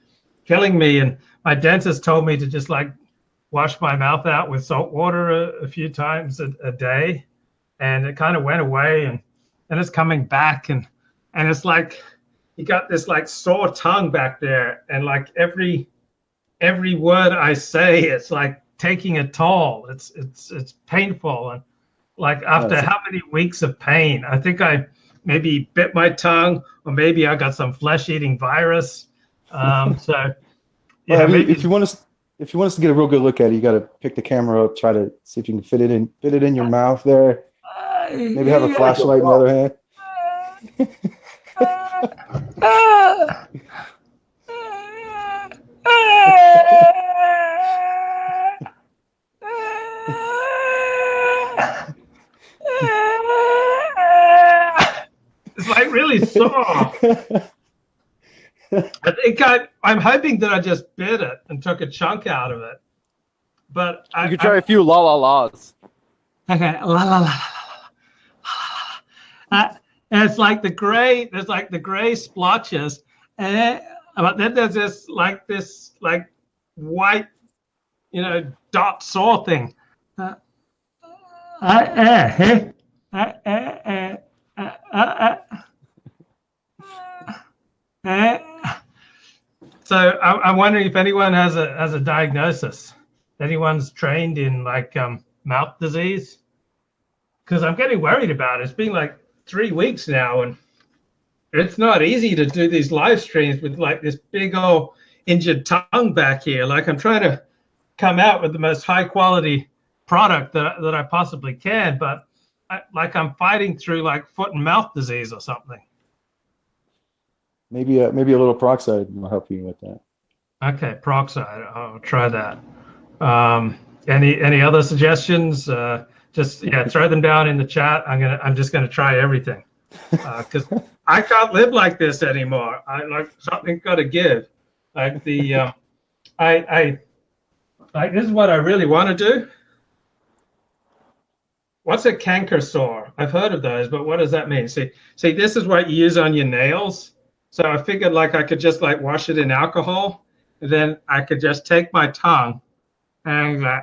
killing me. And my dentist told me to just like wash my mouth out with salt water a few times a day, and it kind of went away, and it's coming back, and it's like you got this like sore tongue back there, and like every word I say, it's like taking a toll. It's painful, and like after how many weeks of pain, I think I maybe bit my tongue, or maybe I got some flesh-eating virus. So yeah, well, if you want us to get a real good look at it, you got to pick the camera up, try to see if you can fit it in your mouth there. Maybe have a flashlight in the other hand. It's like really sore. I think I'm hoping that I just bit it and took a chunk out of it. But you could try a few la la la's. Okay, la la la la. And it's like there's like the gray splotches, but then there's this white, dot saw thing. So I'm wondering if anyone has a diagnosis. Anyone's trained in like mouth disease? Because I'm getting worried about it. It's been like 3 weeks now, and it's not easy to do these live streams with like this big old injured tongue back here. Like I'm trying to come out with the most high quality product that I possibly can, but I'm fighting through like foot and mouth disease or something. Maybe a little peroxide will help you with that. Okay, peroxide. I'll try that. Any other suggestions? Just throw them down in the chat. I'm just gonna try everything because I can't live like this anymore. I like something got to give. Like the I this is what I really want to do. what's a canker sore? I've heard of those, but what does that mean? See, this is what you use on your nails. So I figured like I could just like wash it in alcohol, and then I could just take my tongue and go,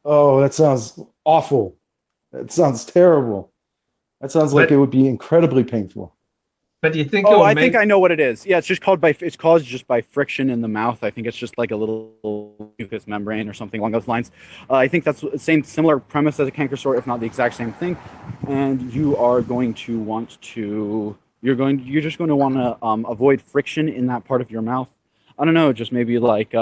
Oh, that sounds awful. That sounds terrible. That sounds like But- it would be incredibly painful. But do you think Oh, I think I know what it is. Yeah, it's caused just by friction in the mouth. I think it's just like a little mucous membrane or something along those lines. I think that's the similar premise as a canker sore, if not the exact same thing. And you are going to want to, you're just going to want to avoid friction in that part of your mouth. I don't know, just maybe like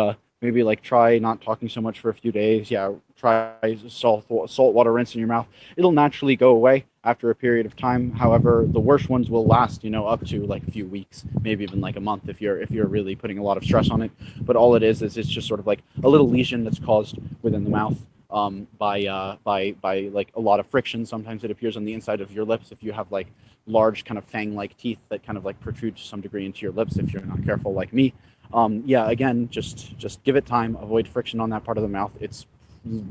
try not talking so much for a few days. Yeah, try salt water rinse in your mouth. It'll naturally go away after a period of time. However, the worst ones will last, up to like a few weeks, maybe even like a month if you're really putting a lot of stress on it. But all it is it's just sort of like a little lesion that's caused within the mouth by like a lot of friction. Sometimes it appears on the inside of your lips if you have like large kind of fang-like teeth that kind of like protrude to some degree into your lips if you're not careful like me. Yeah, again, just give it time. Avoid friction on that part of the mouth. It's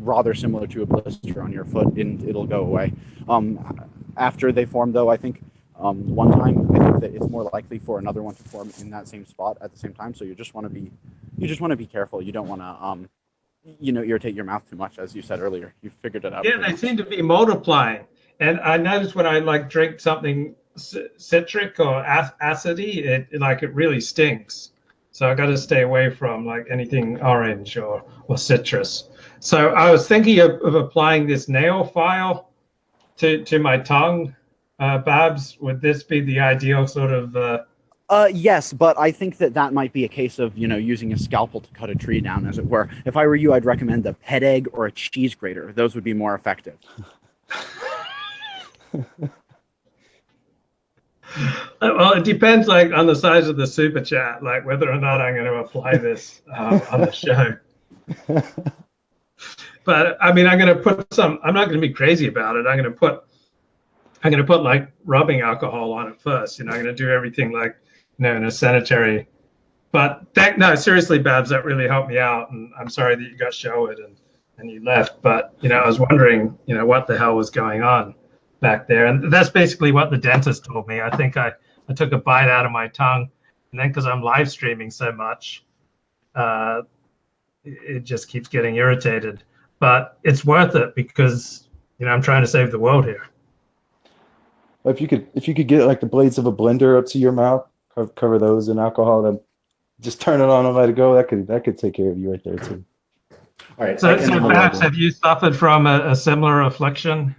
rather similar to a blister on your foot, and it'll go away. After they form, though, I think one time I think that it's more likely for another one to form in that same spot at the same time. So you just want to be careful. You don't want to irritate your mouth too much, as you said earlier. You figured it out. Yeah, they seem to be multiplying. And I noticed when I like drink something citric or acidy, it really stings. So I got to stay away from like anything orange or citrus. So I was thinking of applying this nail file to my tongue. Babs, would this be the ideal sort of? Yes, but I think that might be a case of using a scalpel to cut a tree down, as it were. If I were you, I'd recommend a pet egg or a cheese grater. Those would be more effective. Well, it depends like on the size of the super chat, like whether or not I'm going to apply this on the show. But I mean, I'm going to put some. I'm not going to be crazy about it. I'm going to put like rubbing alcohol on it first. I'm going to do everything like in a sanitary. But no, seriously, Babs, that really helped me out, and I'm sorry that you got showered and you left. But I was wondering, what the hell was going on back there, and that's basically what the dentist told me. I think I took a bite out of my tongue, and then because I'm live streaming so much, it just keeps getting irritated. But it's worth it because I'm trying to save the world here. If you could get like the blades of a blender up to your mouth, cover those in alcohol, then just turn it on and let it go. That could take care of you right there too. All right. So perhaps have you suffered from a similar affliction?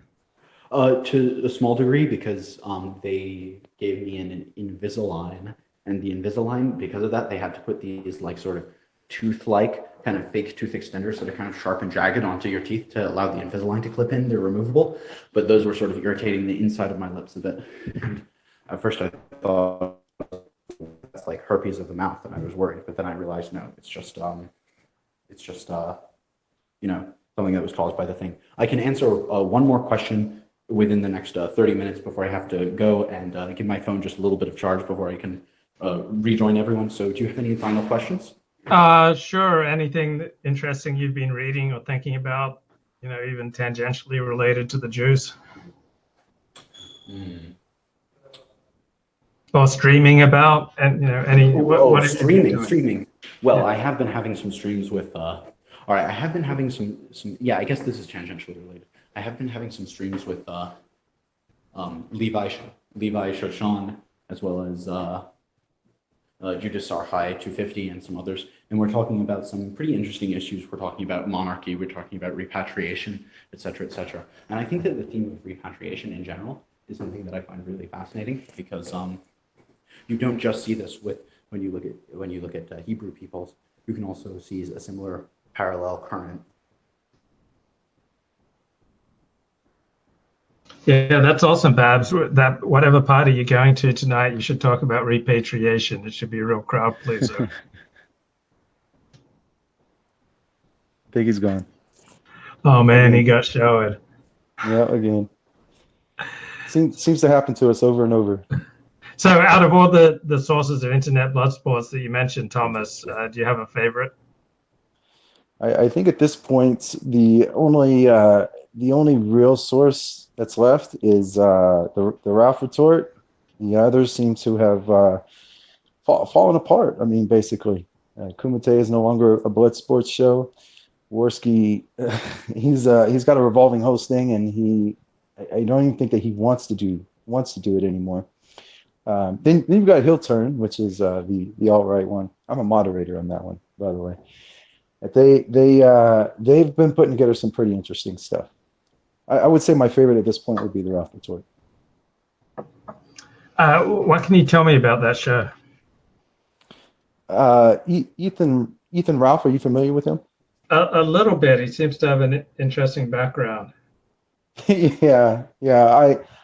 To a small degree, because they gave me an Invisalign, and the Invisalign, because of that, they had to put these like sort of tooth-like kind of fake tooth extenders that are kind of sharp and jagged onto your teeth to allow the Invisalign to clip in. They're removable, but those were sort of irritating the inside of my lips a bit. And at first I thought that's like herpes of the mouth, and I was worried, but then I realized no, it's just something that was caused by the thing. I can answer one more question within the next 30 minutes before I have to go and give my phone just a little bit of charge before I can rejoin everyone. So do you have any final questions? Sure. Anything interesting you've been reading or thinking about, even tangentially related to the Jews? Or streaming about, and what streaming. Well, yeah. I have been having some streams with all right, I have been having some yeah, I guess this is tangentially related. I have been having some streams with Levi Shoshan, as well as Judas Sarhai 250 and some others, and we're talking about some pretty interesting issues. We're talking about monarchy, we're talking about repatriation, etc., etc. And I think that the theme of repatriation in general is something that I find really fascinating, because you don't just see this with when you look at Hebrew peoples. You can also see a similar parallel current. Yeah, that's awesome, Babs. That whatever party you're going to tonight, you should talk about repatriation. It should be a real crowd pleaser. Piggy's gone. Oh man, he got showered. Yeah, again. Seems to happen to us over and over. So out of all the sources of internet blood sports that you mentioned, Thomas, do you have a favorite? I think at this point, the only the only real source that's left is the Ralph Retort. The others seem to have fallen apart. I mean, basically, Kumite is no longer a blood sports show. Worski, he's got a revolving host thing, and I don't even think that he wants to do it anymore. Then you've got Heel Turn, which is the alt-right one. I'm a moderator on that one, by the way. They've been putting together some pretty interesting stuff. I would say my favorite at this point would be the Ralph Retort. What can you tell me about that show? Ethan Ralph, are you familiar with him? A little bit. He seems to have an interesting background. Yeah.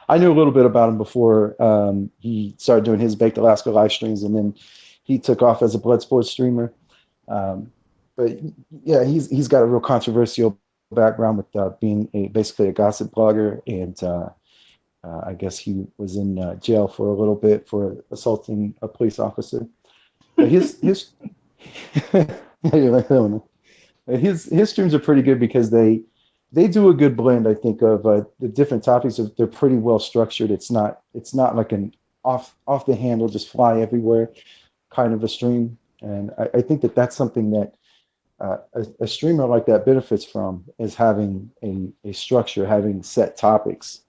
I knew a little bit about him before he started doing his Baked Alaska live streams, and then he took off as a blood sports streamer. But yeah, he's got a real controversial background with being basically a gossip blogger, and I guess he was in jail for a little bit for assaulting a police officer. But his his streams are pretty good because they do a good blend, I think, of the different topics. They're pretty well structured. It's not like an off the handle, just fly everywhere kind of a stream. And I think that's something that a streamer like that benefits from, is having a structure, having set topics,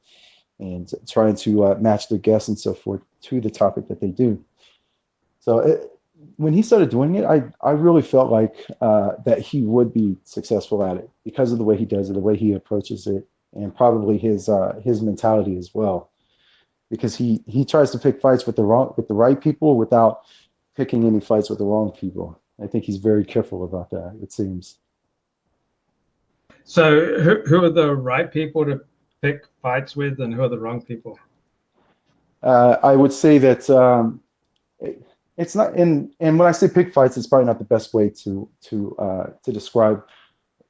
and trying to match their guests and so forth to the topic that they do. So when he started doing it, I really felt like that he would be successful at it because of the way he does it, the way he approaches it, and probably his mentality as well. Because he tries to pick fights with the right people without picking any fights with the wrong people. I think he's very careful about that, it seems. So who are the right people to pick fights with, and who are the wrong people? I would say that it's not, and when I say pick fights, it's probably not the best way to describe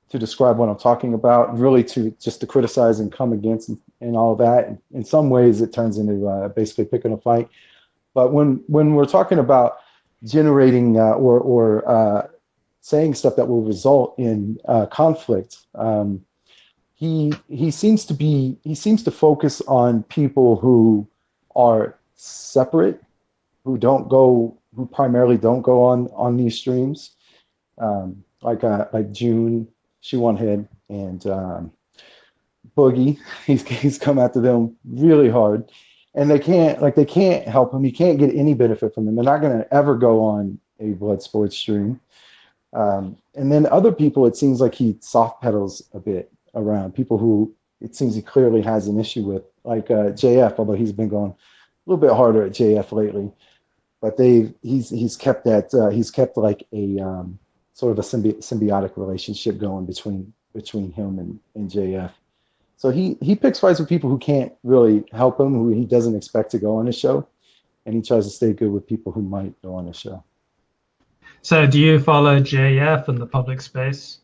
what I'm talking about. Really, just to criticize and come against and all of that. In some ways, it turns into basically picking a fight. But when we're talking about generating or saying stuff that will result in conflict, he seems to focus on people who are separate, who primarily don't go on these streams, like June, She One Head, and Boogie. He's come after them really hard, and they can't help him. He can't get any benefit from them. They're not going to ever go on a blood sports stream. And then other people, it seems like he soft pedals a bit around people who it seems he clearly has an issue with, like JF, although he's been going a little bit harder at JF lately. But he's kept like a sort of a symbiotic relationship going between him and JF. So he picks fights with people who can't really help him, who he doesn't expect to go on his show, and he tries to stay good with people who might go on his show. So do you follow JF in the public space?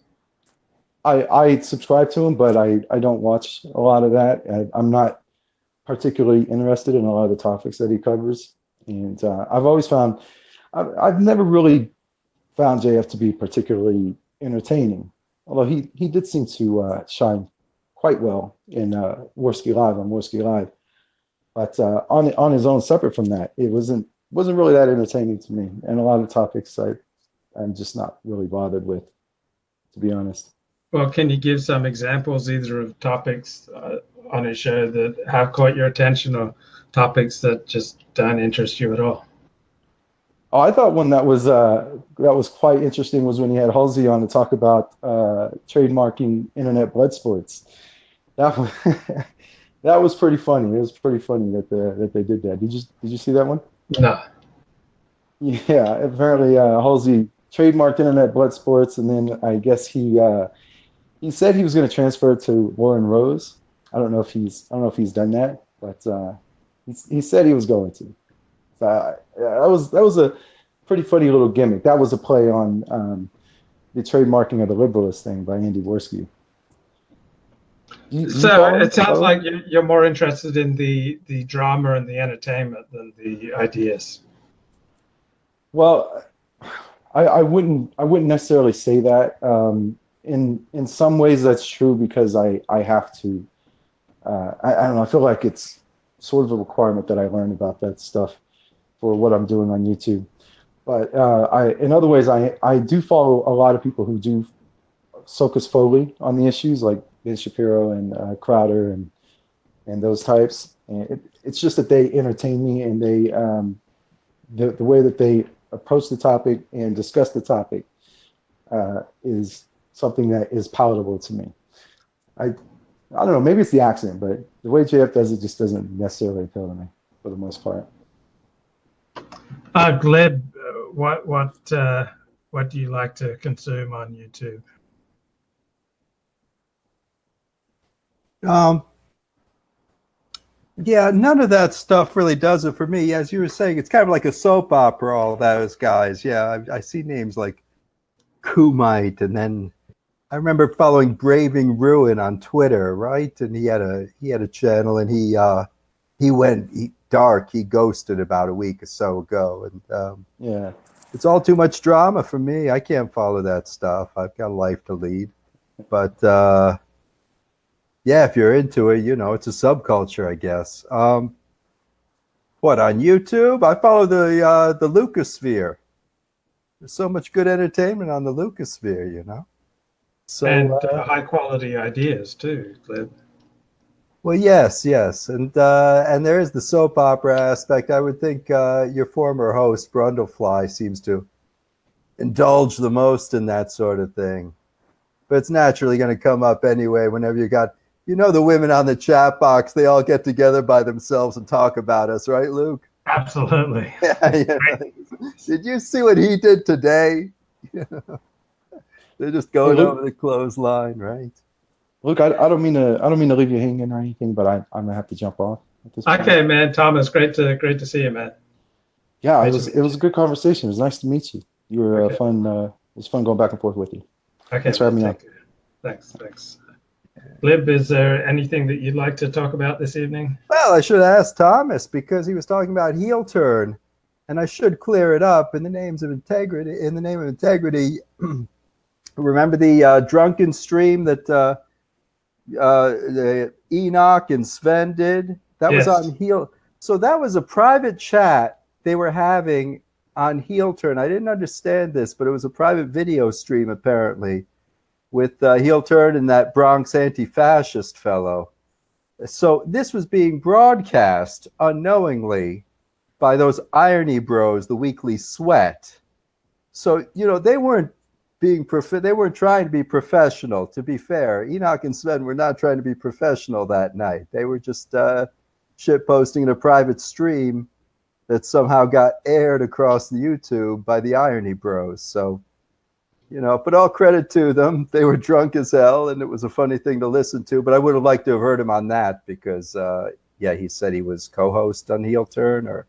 I subscribe to him, but I don't watch a lot of that. I'm not particularly interested in a lot of the topics that he covers. And I've always found, I've never really found JF to be particularly entertaining, although he did seem to shine quite well in Worski Live. But on his own, separate from that, it wasn't really that entertaining to me. And a lot of topics I'm just not really bothered with, to be honest. Well, can you give some examples either of topics on his show that have caught your attention, or topics that just don't interest you at all? Oh, I thought one that was quite interesting was when he had Halsey on to talk about trademarking internet blood sports. That was pretty funny. It was pretty funny that they did that. Did you see that one? No. Yeah, apparently Halsey trademarked internet blood sports, and then I guess he said he was going to transfer it to Warren Rose. I don't know if he's done that, but he said he was going to. So that was a pretty funny little gimmick. That was a play on the trademarking of the liberalist thing by Andy Worski. So it sounds like you're more interested in the drama and the entertainment than the ideas. Well, I wouldn't necessarily say that. in some ways that's true because I have to. I don't know. I feel like it's sort of a requirement that I learn about that stuff for what I'm doing on YouTube. But in other ways, I do follow a lot of people who do focus fully on the issues, like Ben Shapiro and Crowder and those types. And it's just that they entertain me, and they the way that they approach the topic and discuss the topic is something that is palatable to me. I don't know, maybe it's the accent, but the way JF does it just doesn't necessarily appeal to me for the most part. Gleb, what do you like to consume on YouTube? Yeah, none of that stuff really does it for me. As you were saying, it's kind of like a soap opera, all those guys. Yeah, I see names like Kumite, and then I remember following Braving Ruin on Twitter, right? And he had a channel, and he went dark. He ghosted about a week or so ago, and Yeah. it's all too much drama for me. I can't follow that stuff. I've got a life to lead. But yeah, if you're into it, you know, it's a subculture, I guess. What, on YouTube? I follow the Lucasphere. There's so much good entertainment on the Lucasphere, you know. So And high quality ideas too, Gleb. well, yes, and there is the soap opera aspect. I would think your former host Brundlefly seems to indulge the most in that sort of thing. But it's naturally going to come up anyway whenever you got, you know, the women on the chat box, they all get together by themselves and talk about us, right, Luke? Absolutely. Yeah. Did you see what he did today? They're just going over the clothesline, right? Look, I don't mean to leave you hanging or anything, but I'm gonna have to jump off at this point. Okay, man. Thomas, great to see you, man. Yeah, it was a good conversation. It was nice to meet you. You were fun. It was fun going back and forth with you. Okay, thanks for having me on. Thanks. Glib, is there anything that you'd like to talk about this evening? Well, I should ask Thomas because he was talking about heel turn, and I should clear it up in the names of integrity. In the name of integrity, remember the drunken stream that Enoch and Sven did? That was on heel. So that was a private chat they were having on heel turn. I didn't understand this, but it was a private video stream apparently with heel turn and that Bronx anti-fascist fellow. So this was being broadcast unknowingly by those irony bros, the Weekly Sweat. So, you know, they weren't they weren't trying to be professional, to be fair. Enoch and Sven were not trying to be professional that night. They were just shit posting in a private stream that somehow got aired across the YouTube by the irony bros. So, you know, but all credit to them. They were drunk as hell, and it was a funny thing to listen to. But I would have liked to have heard him on that because, yeah, he said he was co-host on Heel Turn or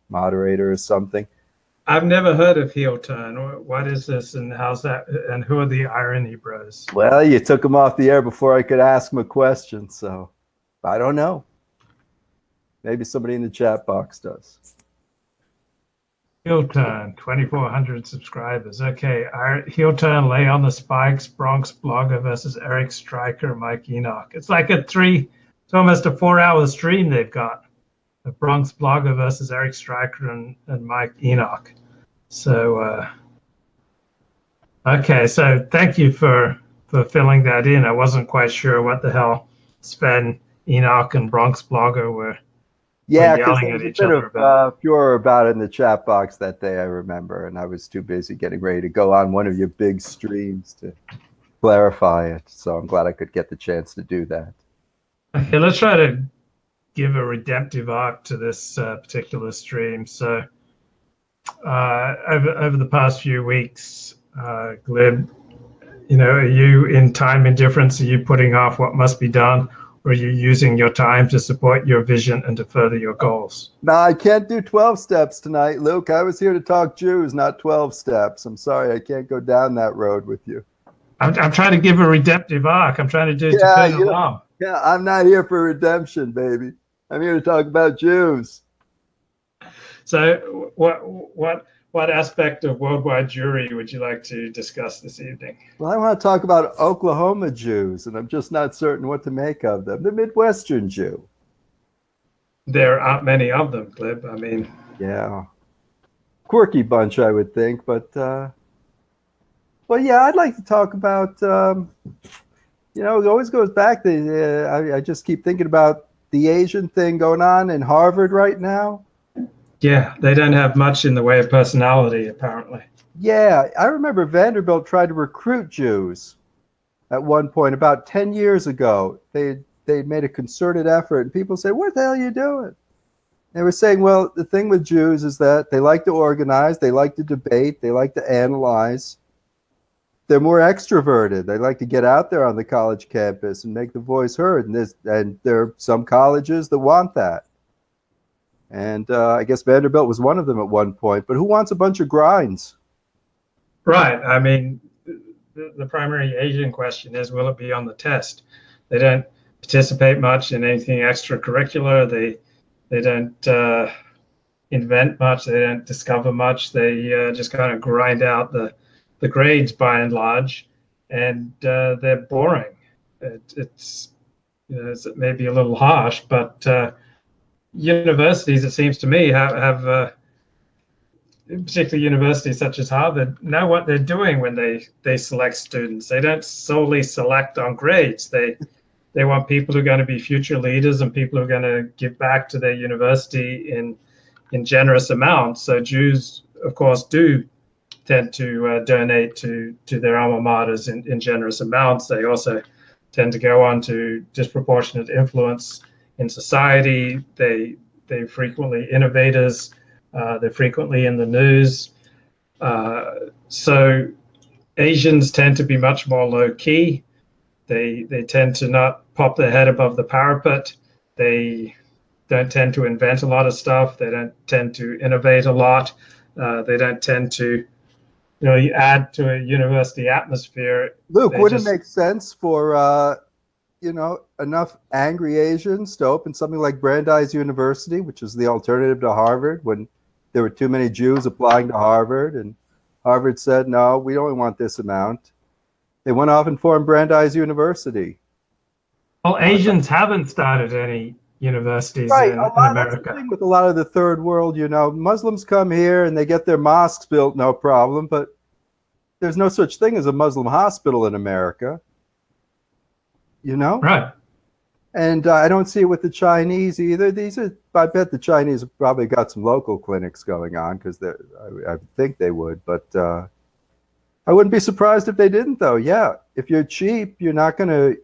moderator or something. I've never heard of heel turn. What is this, and how's that? And who are the irony bros? Well, you took him off the air before I could ask him a question, so I don't know. Maybe somebody in the chat box does. Heel turn, 2,400 subscribers. Okay, heel turn, lay on the spikes, Bronx blogger versus Eric Stryker, Mike Enoch. It's like it's almost a 4-hour stream they've got. The Bronx blogger versus Eric Stryker and Mike Enoch. So, okay, so thank you for filling that in. I wasn't quite sure what the hell Sven, Enoch, and Bronx blogger were. Yeah, because there was a bit of furor about it in the chat box that day, I remember, and I was too busy getting ready to go on one of your big streams to clarify it. So I'm glad I could get the chance to do that. Okay, let's try to give a redemptive arc to this particular stream. So over the past few weeks, Glib, you know, are you in time indifference? Are you putting off what must be done? Or are you using your time to support your vision and to further your goals? No, I can't do 12 steps tonight, Luke. I was here to talk Jews, not 12 steps. I'm sorry, I can't go down that road with you. I'm trying to give a redemptive arc. I'm trying to do Tikkun Olam. Yeah, I'm not here for redemption, baby. I'm here to talk about Jews. So what what aspect of worldwide Jewry would you like to discuss this evening? Well, I want to talk about Oklahoma Jews, and I'm just not certain what to make of them. The Midwestern Jew. There aren't many of them, Glib. I mean, Yeah. Quirky bunch, I would think, but well, yeah, I'd like to talk about. It always goes back to. I just keep thinking about the Asian thing going on in Harvard right now. yeah, they don't have much in the way of personality, apparently. Yeah, I remember Vanderbilt tried to recruit Jews at one point about 10 years ago. They made a concerted effort, and people say, "What the hell are you doing?" They were saying, well, the thing with Jews is that they like to organize, they like to debate, they like to analyze. They're more extroverted. They like to get out there on the college campus and make the voice heard. And there are some colleges that want that. And I guess Vanderbilt was one of them at one point. But who wants a bunch of grinds? Right. I mean, the primary Asian question is, will it be on the test? They don't participate much in anything extracurricular. They don't invent much. They don't discover much. They just kind of grind out the grades by and large, and they're boring. It's maybe a little harsh, but universities, it seems to me, have particularly universities such as Harvard, know what they're doing when they select students. They don't solely select on grades. They want people who are going to be future leaders and people who are going to give back to their university in generous amounts. So Jews, of course, do tend to donate to their alma maters in generous amounts. They also tend to go on to disproportionate influence in society. They're frequently innovators. They're frequently in the news. So Asians tend to be much more low key. They tend to not pop their head above the parapet. They don't tend to invent a lot of stuff. They don't tend to innovate a lot. They don't tend to, you add to a university atmosphere. Luke, wouldn't it make sense for enough angry Asians to open something like Brandeis University, which is the alternative to Harvard, when there were too many Jews applying to Harvard, and Harvard said, no, we only want this amount. They went off and formed Brandeis University. Well, Asians haven't started any universities in America. That's the thing with a lot of the third world, Muslims come here and they get their mosques built, no problem, but there's no such thing as a Muslim hospital in America. Right. And I don't see it with the Chinese either. I bet the Chinese have probably got some local clinics going on because I think they would, but I wouldn't be surprised if they didn't, though. Yeah, if you're cheap, you're not gonna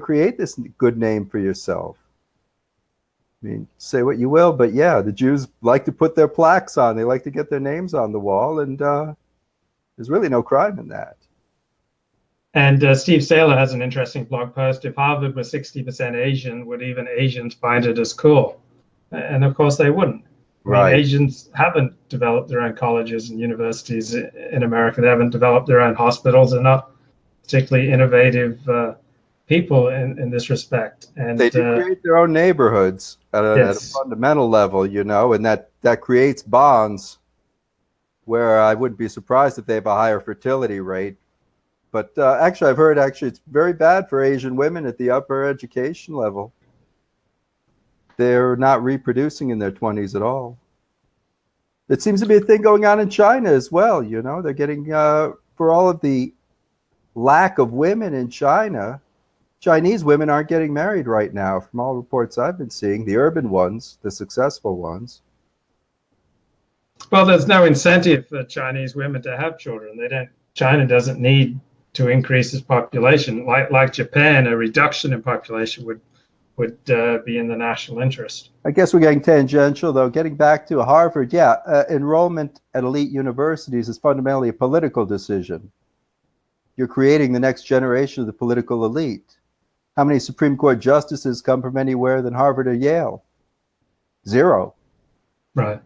create this good name for yourself. I mean, say what you will, but yeah, the Jews like to put their plaques on. They like to get their names on the wall, and there's really no crime in that. And Steve Saylor has an interesting blog post. If Harvard was 60% Asian, would even Asians find it as cool? And of course they wouldn't. Right. I mean, Asians haven't developed their own colleges and universities in America. They haven't developed their own hospitals. They're not particularly innovative people in this respect. And they do create their own neighborhoods at a fundamental level, and that creates bonds where I wouldn't be surprised if they have a higher fertility rate. But actually, I've heard it's very bad for Asian women at the upper education level. They're not reproducing in their 20s at all. It seems to be a thing going on in China as well. They're getting, for all of the lack of women in China, Chinese women aren't getting married right now, from all reports I've been seeing, the urban ones, the successful ones. Well, there's no incentive for Chinese women to have children. China doesn't need to increase its population. Like Japan, a reduction in population would be in the national interest. I guess we're getting tangential, though. Getting back to Harvard, enrollment at elite universities is fundamentally a political decision. You're creating the next generation of the political elite. How many Supreme Court justices come from anywhere than Harvard or Yale? 0. Right.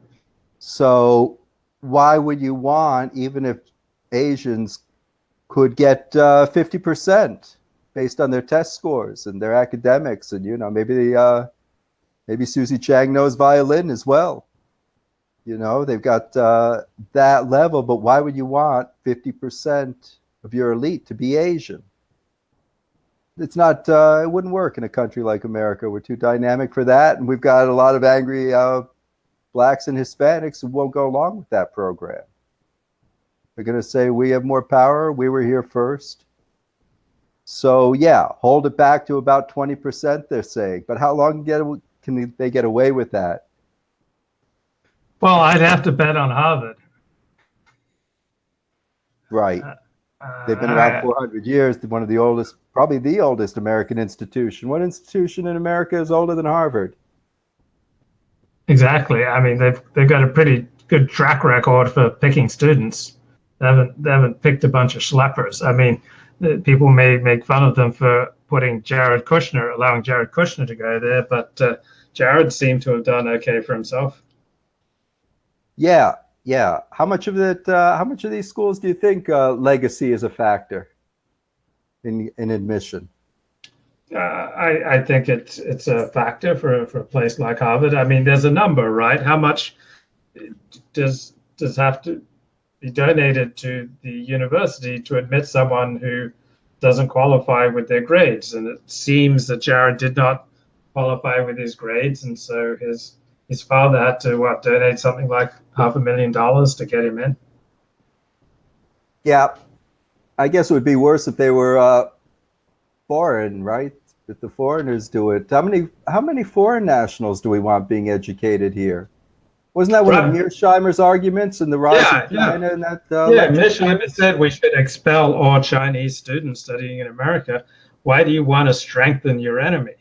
So why would you want, even if Asians could get 50% based on their test scores and their academics, and maybe Susie Chang knows violin as well. You know, they've got that level, but why would you want 50% of your elite to be Asian? It's not, it wouldn't work in a country like America. We're too dynamic for that. And we've got a lot of angry blacks and Hispanics who won't go along with that program. They're going to say, we have more power. We were here first. So, yeah, hold it back to about 20%, they're saying. But how long can they get away with that? Well, I'd have to bet on Harvard. Right. They've been around 400 years. One of the oldest, probably the oldest American institution. What institution in America is older than Harvard? Exactly. I mean, they've got a pretty good track record for picking students. They haven't picked a bunch of schleppers. I mean, people may make fun of them for allowing Jared Kushner to go there, but Jared seemed to have done okay for himself. Yeah. How much of these schools do you think legacy is a factor in admission? I think it's a factor for a place like Harvard. I mean, there's a number, right? How much does have to be donated to the university to admit someone who doesn't qualify with their grades? And it seems that Jared did not qualify with his grades, and so his father had to donate something like $500,000 to get him in. Yeah, I guess it would be worse if they were foreign, right? If the foreigners do it. How many foreign nationals do we want being educated here? Wasn't that one of Mearsheimer's arguments in the rise of China? In that, Mearsheimer said we should expel all Chinese students studying in America. Why do you want to strengthen your enemy?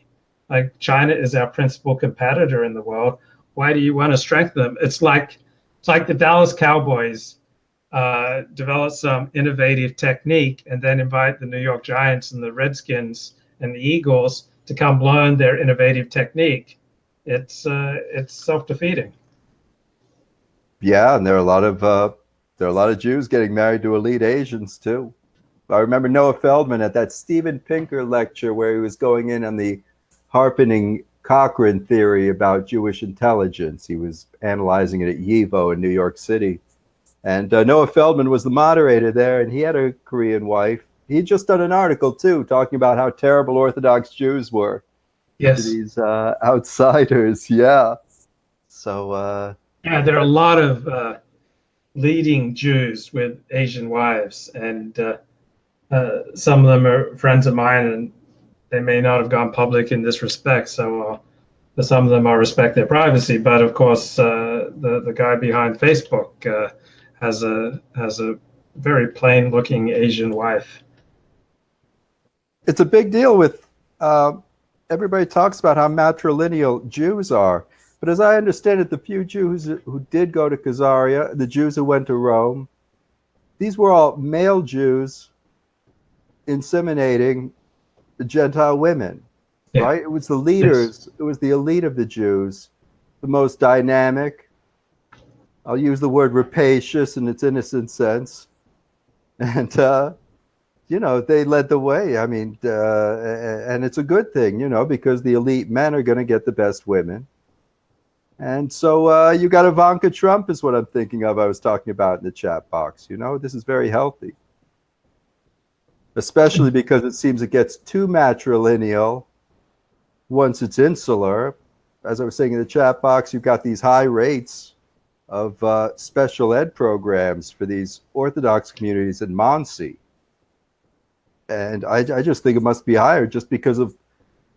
Like, China is our principal competitor in the world. Why do you want to strengthen them? It's like the Dallas Cowboys develop some innovative technique and then invite the New York Giants and the Redskins and the Eagles to come learn their innovative technique. It's self-defeating. Yeah, and there are a lot of Jews getting married to elite Asians too. I remember Noah Feldman at that Steven Pinker lecture where he was going in on the harpening Cochrane theory about Jewish intelligence. He was analyzing it at YIVO in New York City. And Noah Feldman was the moderator there, and he had a Korean wife. He had just done an article, too, talking about how terrible Orthodox Jews were to these outsiders. Yeah. So... yeah, there are a lot of leading Jews with Asian wives, and some of them are friends of mine, and they may not have gone public in this respect. So for some of them, I respect their privacy. But of course, the guy behind Facebook has a very plain-looking Asian wife. It's a big deal with everybody talks about how matrilineal Jews are. But as I understand it, the few Jews who did go to Khazaria, the Jews who went to Rome, these were all male Jews inseminating the Gentile women, right? It was the leaders, it was the elite of the Jews, the most dynamic. I'll use the word rapacious in its innocent sense. And, you know, they led the way. I mean, and it's a good thing, you know, because the elite men are going to get the best women. And so you got Ivanka Trump is what I'm thinking of. I was talking about in the chat box. You know, this is very healthy, especially because it seems it gets too matrilineal once it's insular. As I was saying in the chat box, you've got these high rates of special ed programs for these Orthodox communities in Muncie. And I just think it must be higher just because of,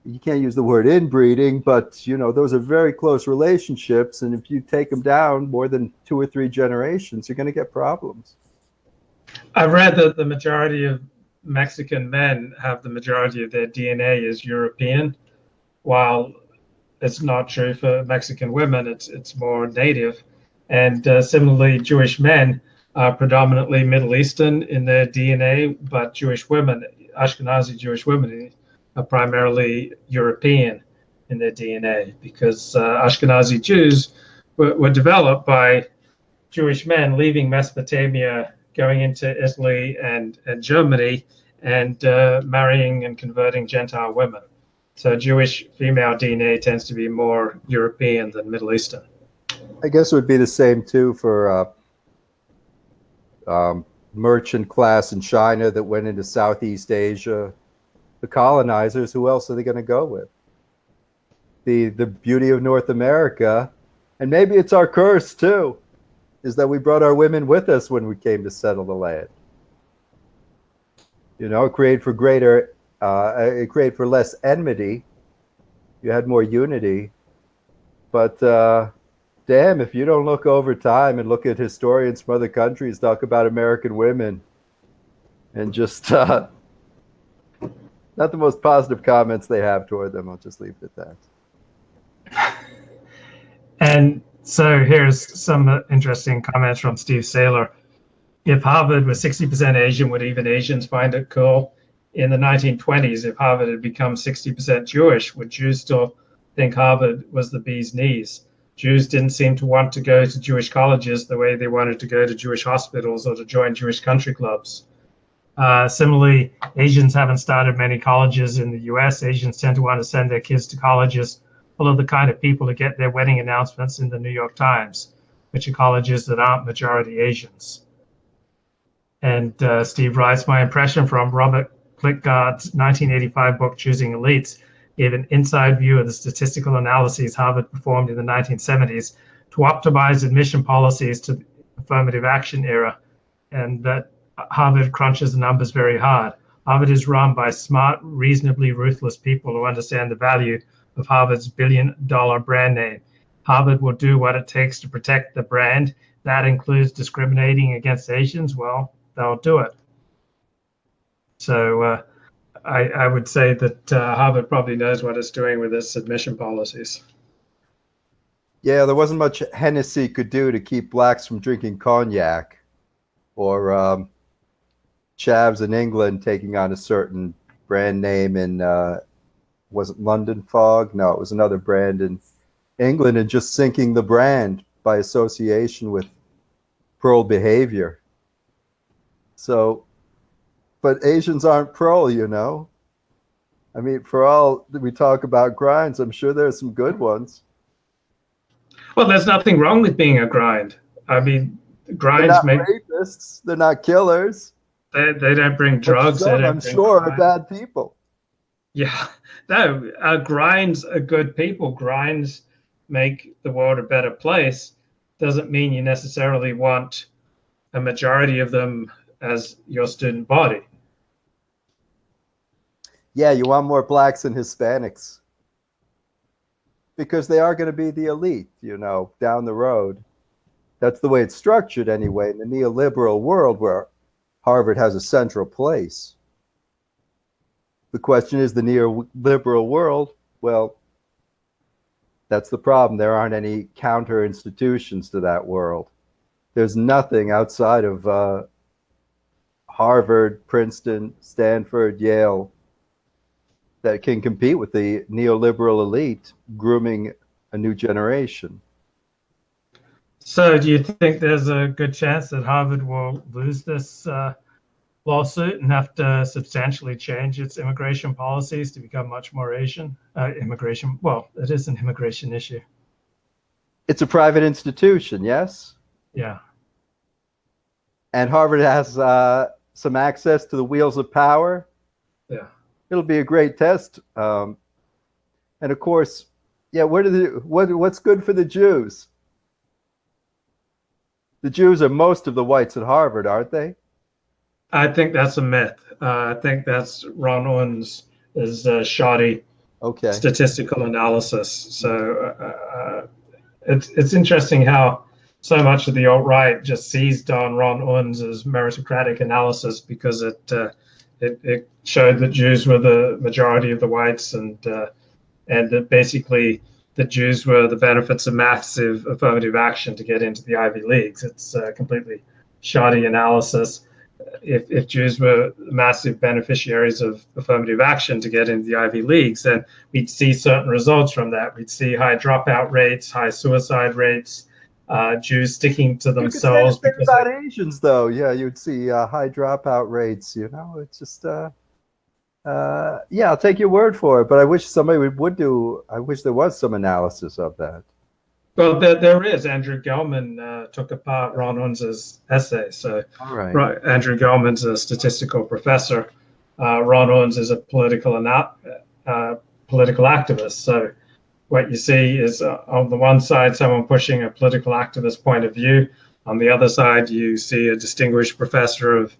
you can't use the word inbreeding, but, you know, those are very close relationships. And if you take them down more than 2 or 3 generations, you're going to get problems. I've read that the majority of Mexican men have the majority of their DNA as European, while it's not true for Mexican women. It's more native. And similarly, Jewish men are predominantly Middle Eastern in their DNA, but Jewish women, Ashkenazi Jewish women, are primarily European in their DNA, because Ashkenazi Jews were developed by Jewish men leaving Mesopotamia, going into Italy and Germany, and marrying and converting Gentile women. So Jewish female DNA tends to be more European than Middle Eastern. I guess it would be the same too for merchant class in China that went into Southeast Asia. The colonizers, who else are they going to go with? The beauty of North America, and maybe it's our curse too, is that we brought our women with us when we came to settle the land. You know, it created for less enmity. You had more unity, but damn, if you don't look over time and look at historians from other countries talk about American women, and just not the most positive comments they have toward them. I'll just leave it at that. And so here's some interesting comments from Steve Saylor. If Harvard was 60% Asian, would even Asians find it cool? In the 1920s, if Harvard had become 60% Jewish, would Jews still think Harvard was the bee's knees? Jews didn't seem to want to go to Jewish colleges the way they wanted to go to Jewish hospitals or to join Jewish country clubs. Similarly, Asians haven't started many colleges in the US. Asians tend to want to send their kids to colleges full of the kind of people that get their wedding announcements in the New York Times, which are colleges that aren't majority Asians. And Steve writes, my impression from Robert Klickgard's 1985 book, Choosing Elites, gave an inside view of the statistical analyses Harvard performed in the 1970s to optimize admission policies to the affirmative action era, and that Harvard crunches the numbers very hard. Harvard is run by smart, reasonably ruthless people who understand the value of Harvard's billion-dollar brand name. Harvard will do what it takes to protect the brand. That includes discriminating against Asians. Well, they'll do it. So I would say that Harvard probably knows what it's doing with its admission policies. Yeah, there wasn't much Hennessy could do to keep blacks from drinking cognac, or Chavs in England taking on a certain brand name in, was it London Fog? No, it was another brand in England, and just sinking the brand by association with pearl behavior. So, but Asians aren't pearl, you know. I mean, for all that we talk about grinds, I'm sure there's some good ones. Well, there's nothing wrong with being a grind. I mean, grinds they're not rapists. They're not killers. They don't bring drugs. Some, I'm sure, are bad people. Yeah, no, grinds are good people. Grinds make the world a better place. Doesn't mean you necessarily want a majority of them as your student body. Yeah, you want more blacks and Hispanics, because they are going to be the elite, you know, down the road. That's the way it's structured anyway, in the neoliberal world where Harvard has a central place. The question is, the neoliberal world, well, that's the problem. There aren't any counter institutions to that world. There's nothing outside of Harvard, Princeton, Stanford, Yale that can compete with the neoliberal elite grooming a new generation. So do you think there's a good chance that Harvard will lose this lawsuit and have to substantially change its immigration policies to become much more Asian? Immigration, well, it is an immigration issue. It's a private institution, yes? Yeah. And Harvard has some access to the wheels of power. Yeah. It'll be a great test. And of course, yeah, what's good for the Jews? The Jews are most of the whites at Harvard, aren't they? I think that's a myth. I think that's Ron Unz' shoddy statistical analysis. So it's interesting how so much of the alt-right just seized on Ron Unz's meritocratic analysis because it showed that Jews were the majority of the whites, and that basically the Jews were the benefits of massive affirmative action to get into the Ivy Leagues. It's a completely shoddy analysis. If Jews were massive beneficiaries of affirmative action to get into the Ivy Leagues, then we'd see certain results from that. We'd see high dropout rates, high suicide rates, Jews sticking to themselves. You could say the same about Asians, though. Yeah, you'd see high dropout rates. You know, it's just yeah, I'll take your word for it. But I wish somebody would do. I wish there was some analysis of that. Well, there is. Andrew Gelman took apart Ron Unz's essay. So, All right. right, Andrew Gelman's a statistical professor. Ron Unz is a political activist. So, what you see is on the one side, someone pushing a political activist point of view. On the other side, you see a distinguished professor of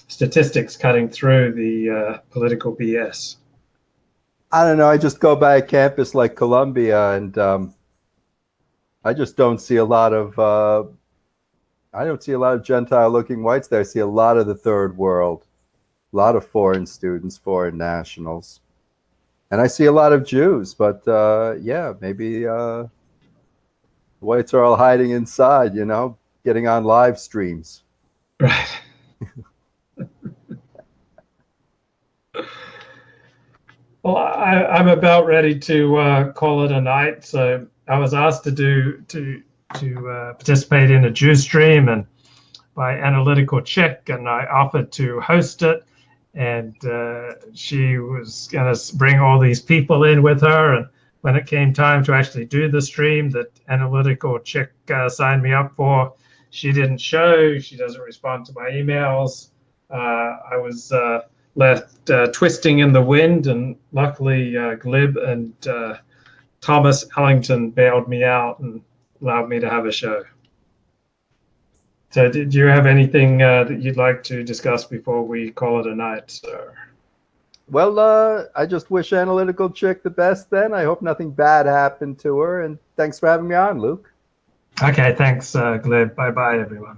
statistics cutting through the political BS. I don't know. I just go by a campus like Columbia, and I just don't see a lot of. I don't see a lot of Gentile-looking whites there. I see a lot of the third world, a lot of foreign students, foreign nationals, and I see a lot of Jews. But yeah, maybe the whites are all hiding inside, you know, getting on live streams. Right. Well, I'm about ready to call it a night. So I was asked to participate in a Jewstream and by Analytical Chick, and I offered to host it. And she was going to bring all these people in with her. And when it came time to actually do the stream that Analytical Chick signed me up for, she didn't show. She doesn't respond to my emails. I was left twisting in the wind, and luckily Glib and Thomas Ellington bailed me out and allowed me to have a show. So did you have anything that you'd like to discuss before we call it a night, sir? Well, I just wish Analytical Chick the best then. I hope nothing bad happened to her, and thanks for having me on, Luke. Okay, thanks, Glib. Bye-bye, everyone.